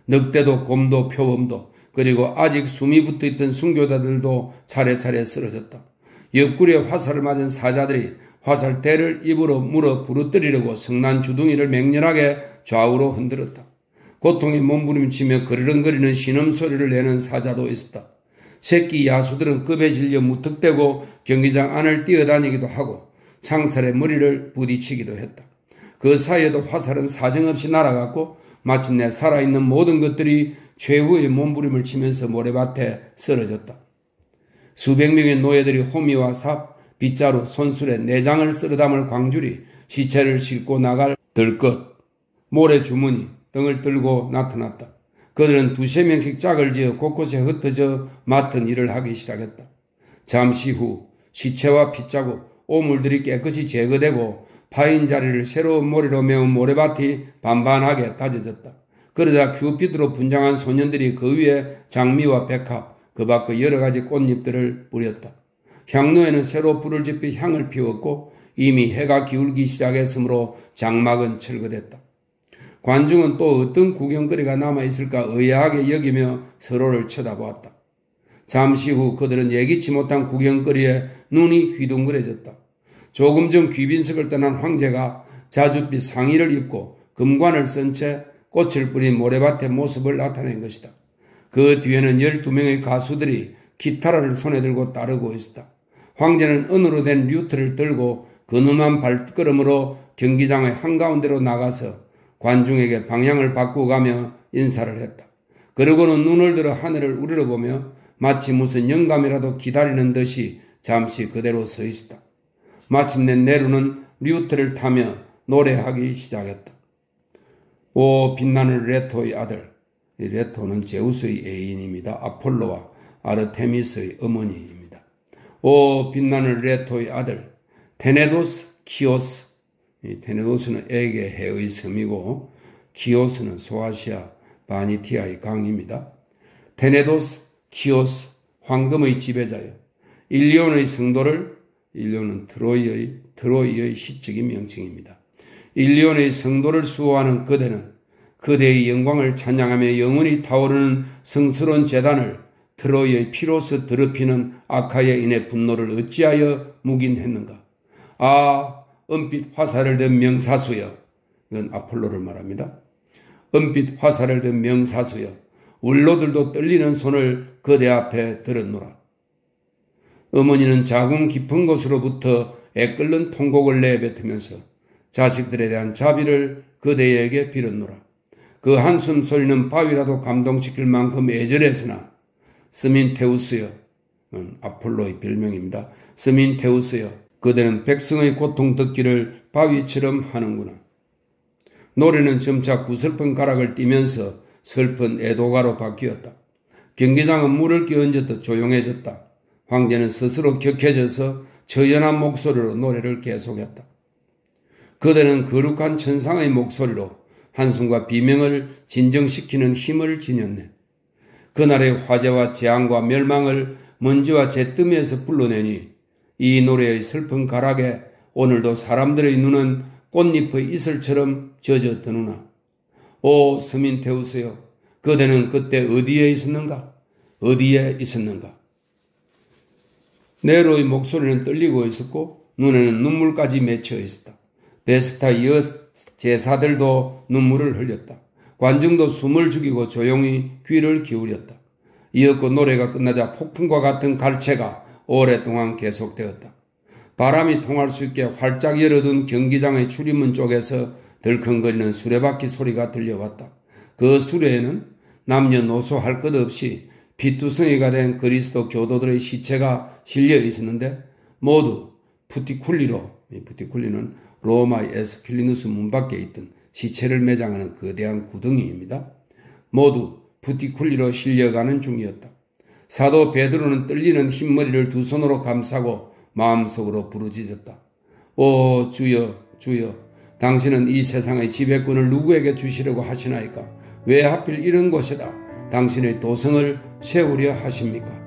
늑대도 곰도 표범도 그리고 아직 숨이 붙어있던 순교자들도 차례차례 쓰러졌다. 옆구리에 화살을 맞은 사자들이 화살대를 입으로 물어 부러뜨리려고 성난 주둥이를 맹렬하게 좌우로 흔들었다. 고통에 몸부림치며 그르렁거리는 신음소리를 내는 사자도 있었다. 새끼 야수들은 급에 질려 무턱대고 경기장 안을 뛰어다니기도 하고 창살에 머리를 부딪히기도 했다. 그 사이에도 화살은 사정없이 날아갔고 마침내 살아있는 모든 것들이 최후의 몸부림을 치면서 모래밭에 쓰러졌다. 수백 명의 노예들이 호미와 삽, 빗자루, 손술에 내장을 쓸어 담을 광주리, 시체를 싣고 나갈 들것, 모래 주머니 등을 들고 나타났다. 그들은 두세 명씩 짝을 지어 곳곳에 흩어져 맡은 일을 하기 시작했다. 잠시 후 시체와 핏자국, 오물들이 깨끗이 제거되고 파인 자리를 새로운 모래로 메운 모래밭이 반반하게 다져졌다. 그러자 큐피드로 분장한 소년들이 그 위에 장미와 백합, 그 밖의 여러 가지 꽃잎들을 뿌렸다. 향로에는 새로 불을 지피 향을 피웠고 이미 해가 기울기 시작했으므로 장막은 철거됐다. 관중은 또 어떤 구경거리가 남아있을까 의아하게 여기며 서로를 쳐다보았다. 잠시 후 그들은 예기치 못한 구경거리에 눈이 휘둥그레졌다. 조금 전 귀빈석을 떠난 황제가 자줏빛 상의를 입고 금관을 쓴 채 꽃을 뿌린 모래밭의 모습을 나타낸 것이다. 그 뒤에는 12명의 가수들이 기타를 손에 들고 따르고 있었다. 황제는 은으로 된 류트를 들고 근엄한 발걸음으로 경기장의 한가운데로 나가서 관중에게 방향을 바꾸어 가며 인사를 했다. 그러고는 눈을 들어 하늘을 우러러보며 마치 무슨 영감이라도 기다리는 듯이 잠시 그대로 서 있었다. 마침내 네로는 류트를 타며 노래하기 시작했다. 오 빛나는 레토의 아들, 이 레토는 제우스의 애인입니다. 아폴로와 아르테미스의 어머니입니다. 오 빛나는 레토의 아들, 테네도스 키오스. 이 테네도스는 에게 해의 섬이고 키오스는 소아시아 바니티아의 강입니다. 테네도스 키오스, 황금의 지배자여. 일리온의 성도를, 일리온은 트로이의 시적인 명칭입니다. 일리온의 성도를 수호하는 그대는 그대의 영광을 찬양하며 영원히 타오르는 성스러운 재단을 트로이의 피로서 더럽히는 아카이인의 분노를 어찌하여 묵인했는가. 아, 은빛 화살을 든 명사수여. 이건 아폴로를 말합니다. 은빛 화살을 든 명사수여. 원로들도 떨리는 손을 그대 앞에 들었노라. 어머니는 자궁 깊은 곳으로부터 애끓는 통곡을 내뱉으면서 자식들에 대한 자비를 그대에게 빌었노라. 그 한숨 소리는 바위라도 감동시킬 만큼 애절했으나 스민테우스여, 아폴로의 별명입니다. 스민테우스여, 그대는 백성의 고통 듣기를 바위처럼 하는구나. 노래는 점차 구슬픈 가락을 띠면서 슬픈 애도가로 바뀌었다. 경기장은 물을 끼얹었듯 조용해졌다. 황제는 스스로 격해져서 처연한 목소리로 노래를 계속했다. 그대는 거룩한 천상의 목소리로 한숨과 비명을 진정시키는 힘을 지녔네. 그날의 화재와 재앙과 멸망을 먼지와 재뜸에서 불러내니 이 노래의 슬픈 가락에 오늘도 사람들의 눈은 꽃잎의 이슬처럼 젖어드누나. 오 스민테우스여, 그대는 그때 어디에 있었는가? 어디에 있었는가? 네로의 목소리는 떨리고 있었고 눈에는 눈물까지 맺혀 있었다. 베스타 이어 제사들도 눈물을 흘렸다. 관중도 숨을 죽이고 조용히 귀를 기울였다. 이었고 노래가 끝나자 폭풍과 같은 갈채가 오랫동안 계속되었다. 바람이 통할 수 있게 활짝 열어둔 경기장의 출입문 쪽에서 덜컹거리는 수레바퀴 소리가 들려왔다. 그 수레에는 남녀노소 할 것 없이 피투성이가 된 그리스도 교도들의 시체가 실려 있었는데 모두 푸티쿨리는 로마의 에스퀴리누스 문 밖에 있던 시체를 매장하는 거대한 구덩이입니다. 모두 푸티쿨리로 실려가는 중이었다. 사도 베드로는 떨리는 흰머리를 두 손으로 감싸고 마음속으로 부르짖었다. 오 주여 주여, 당신은 이 세상의 지배권을 누구에게 주시려고 하시나이까? 왜 하필 이런 곳에다 당신의 도성을 세우려 하십니까?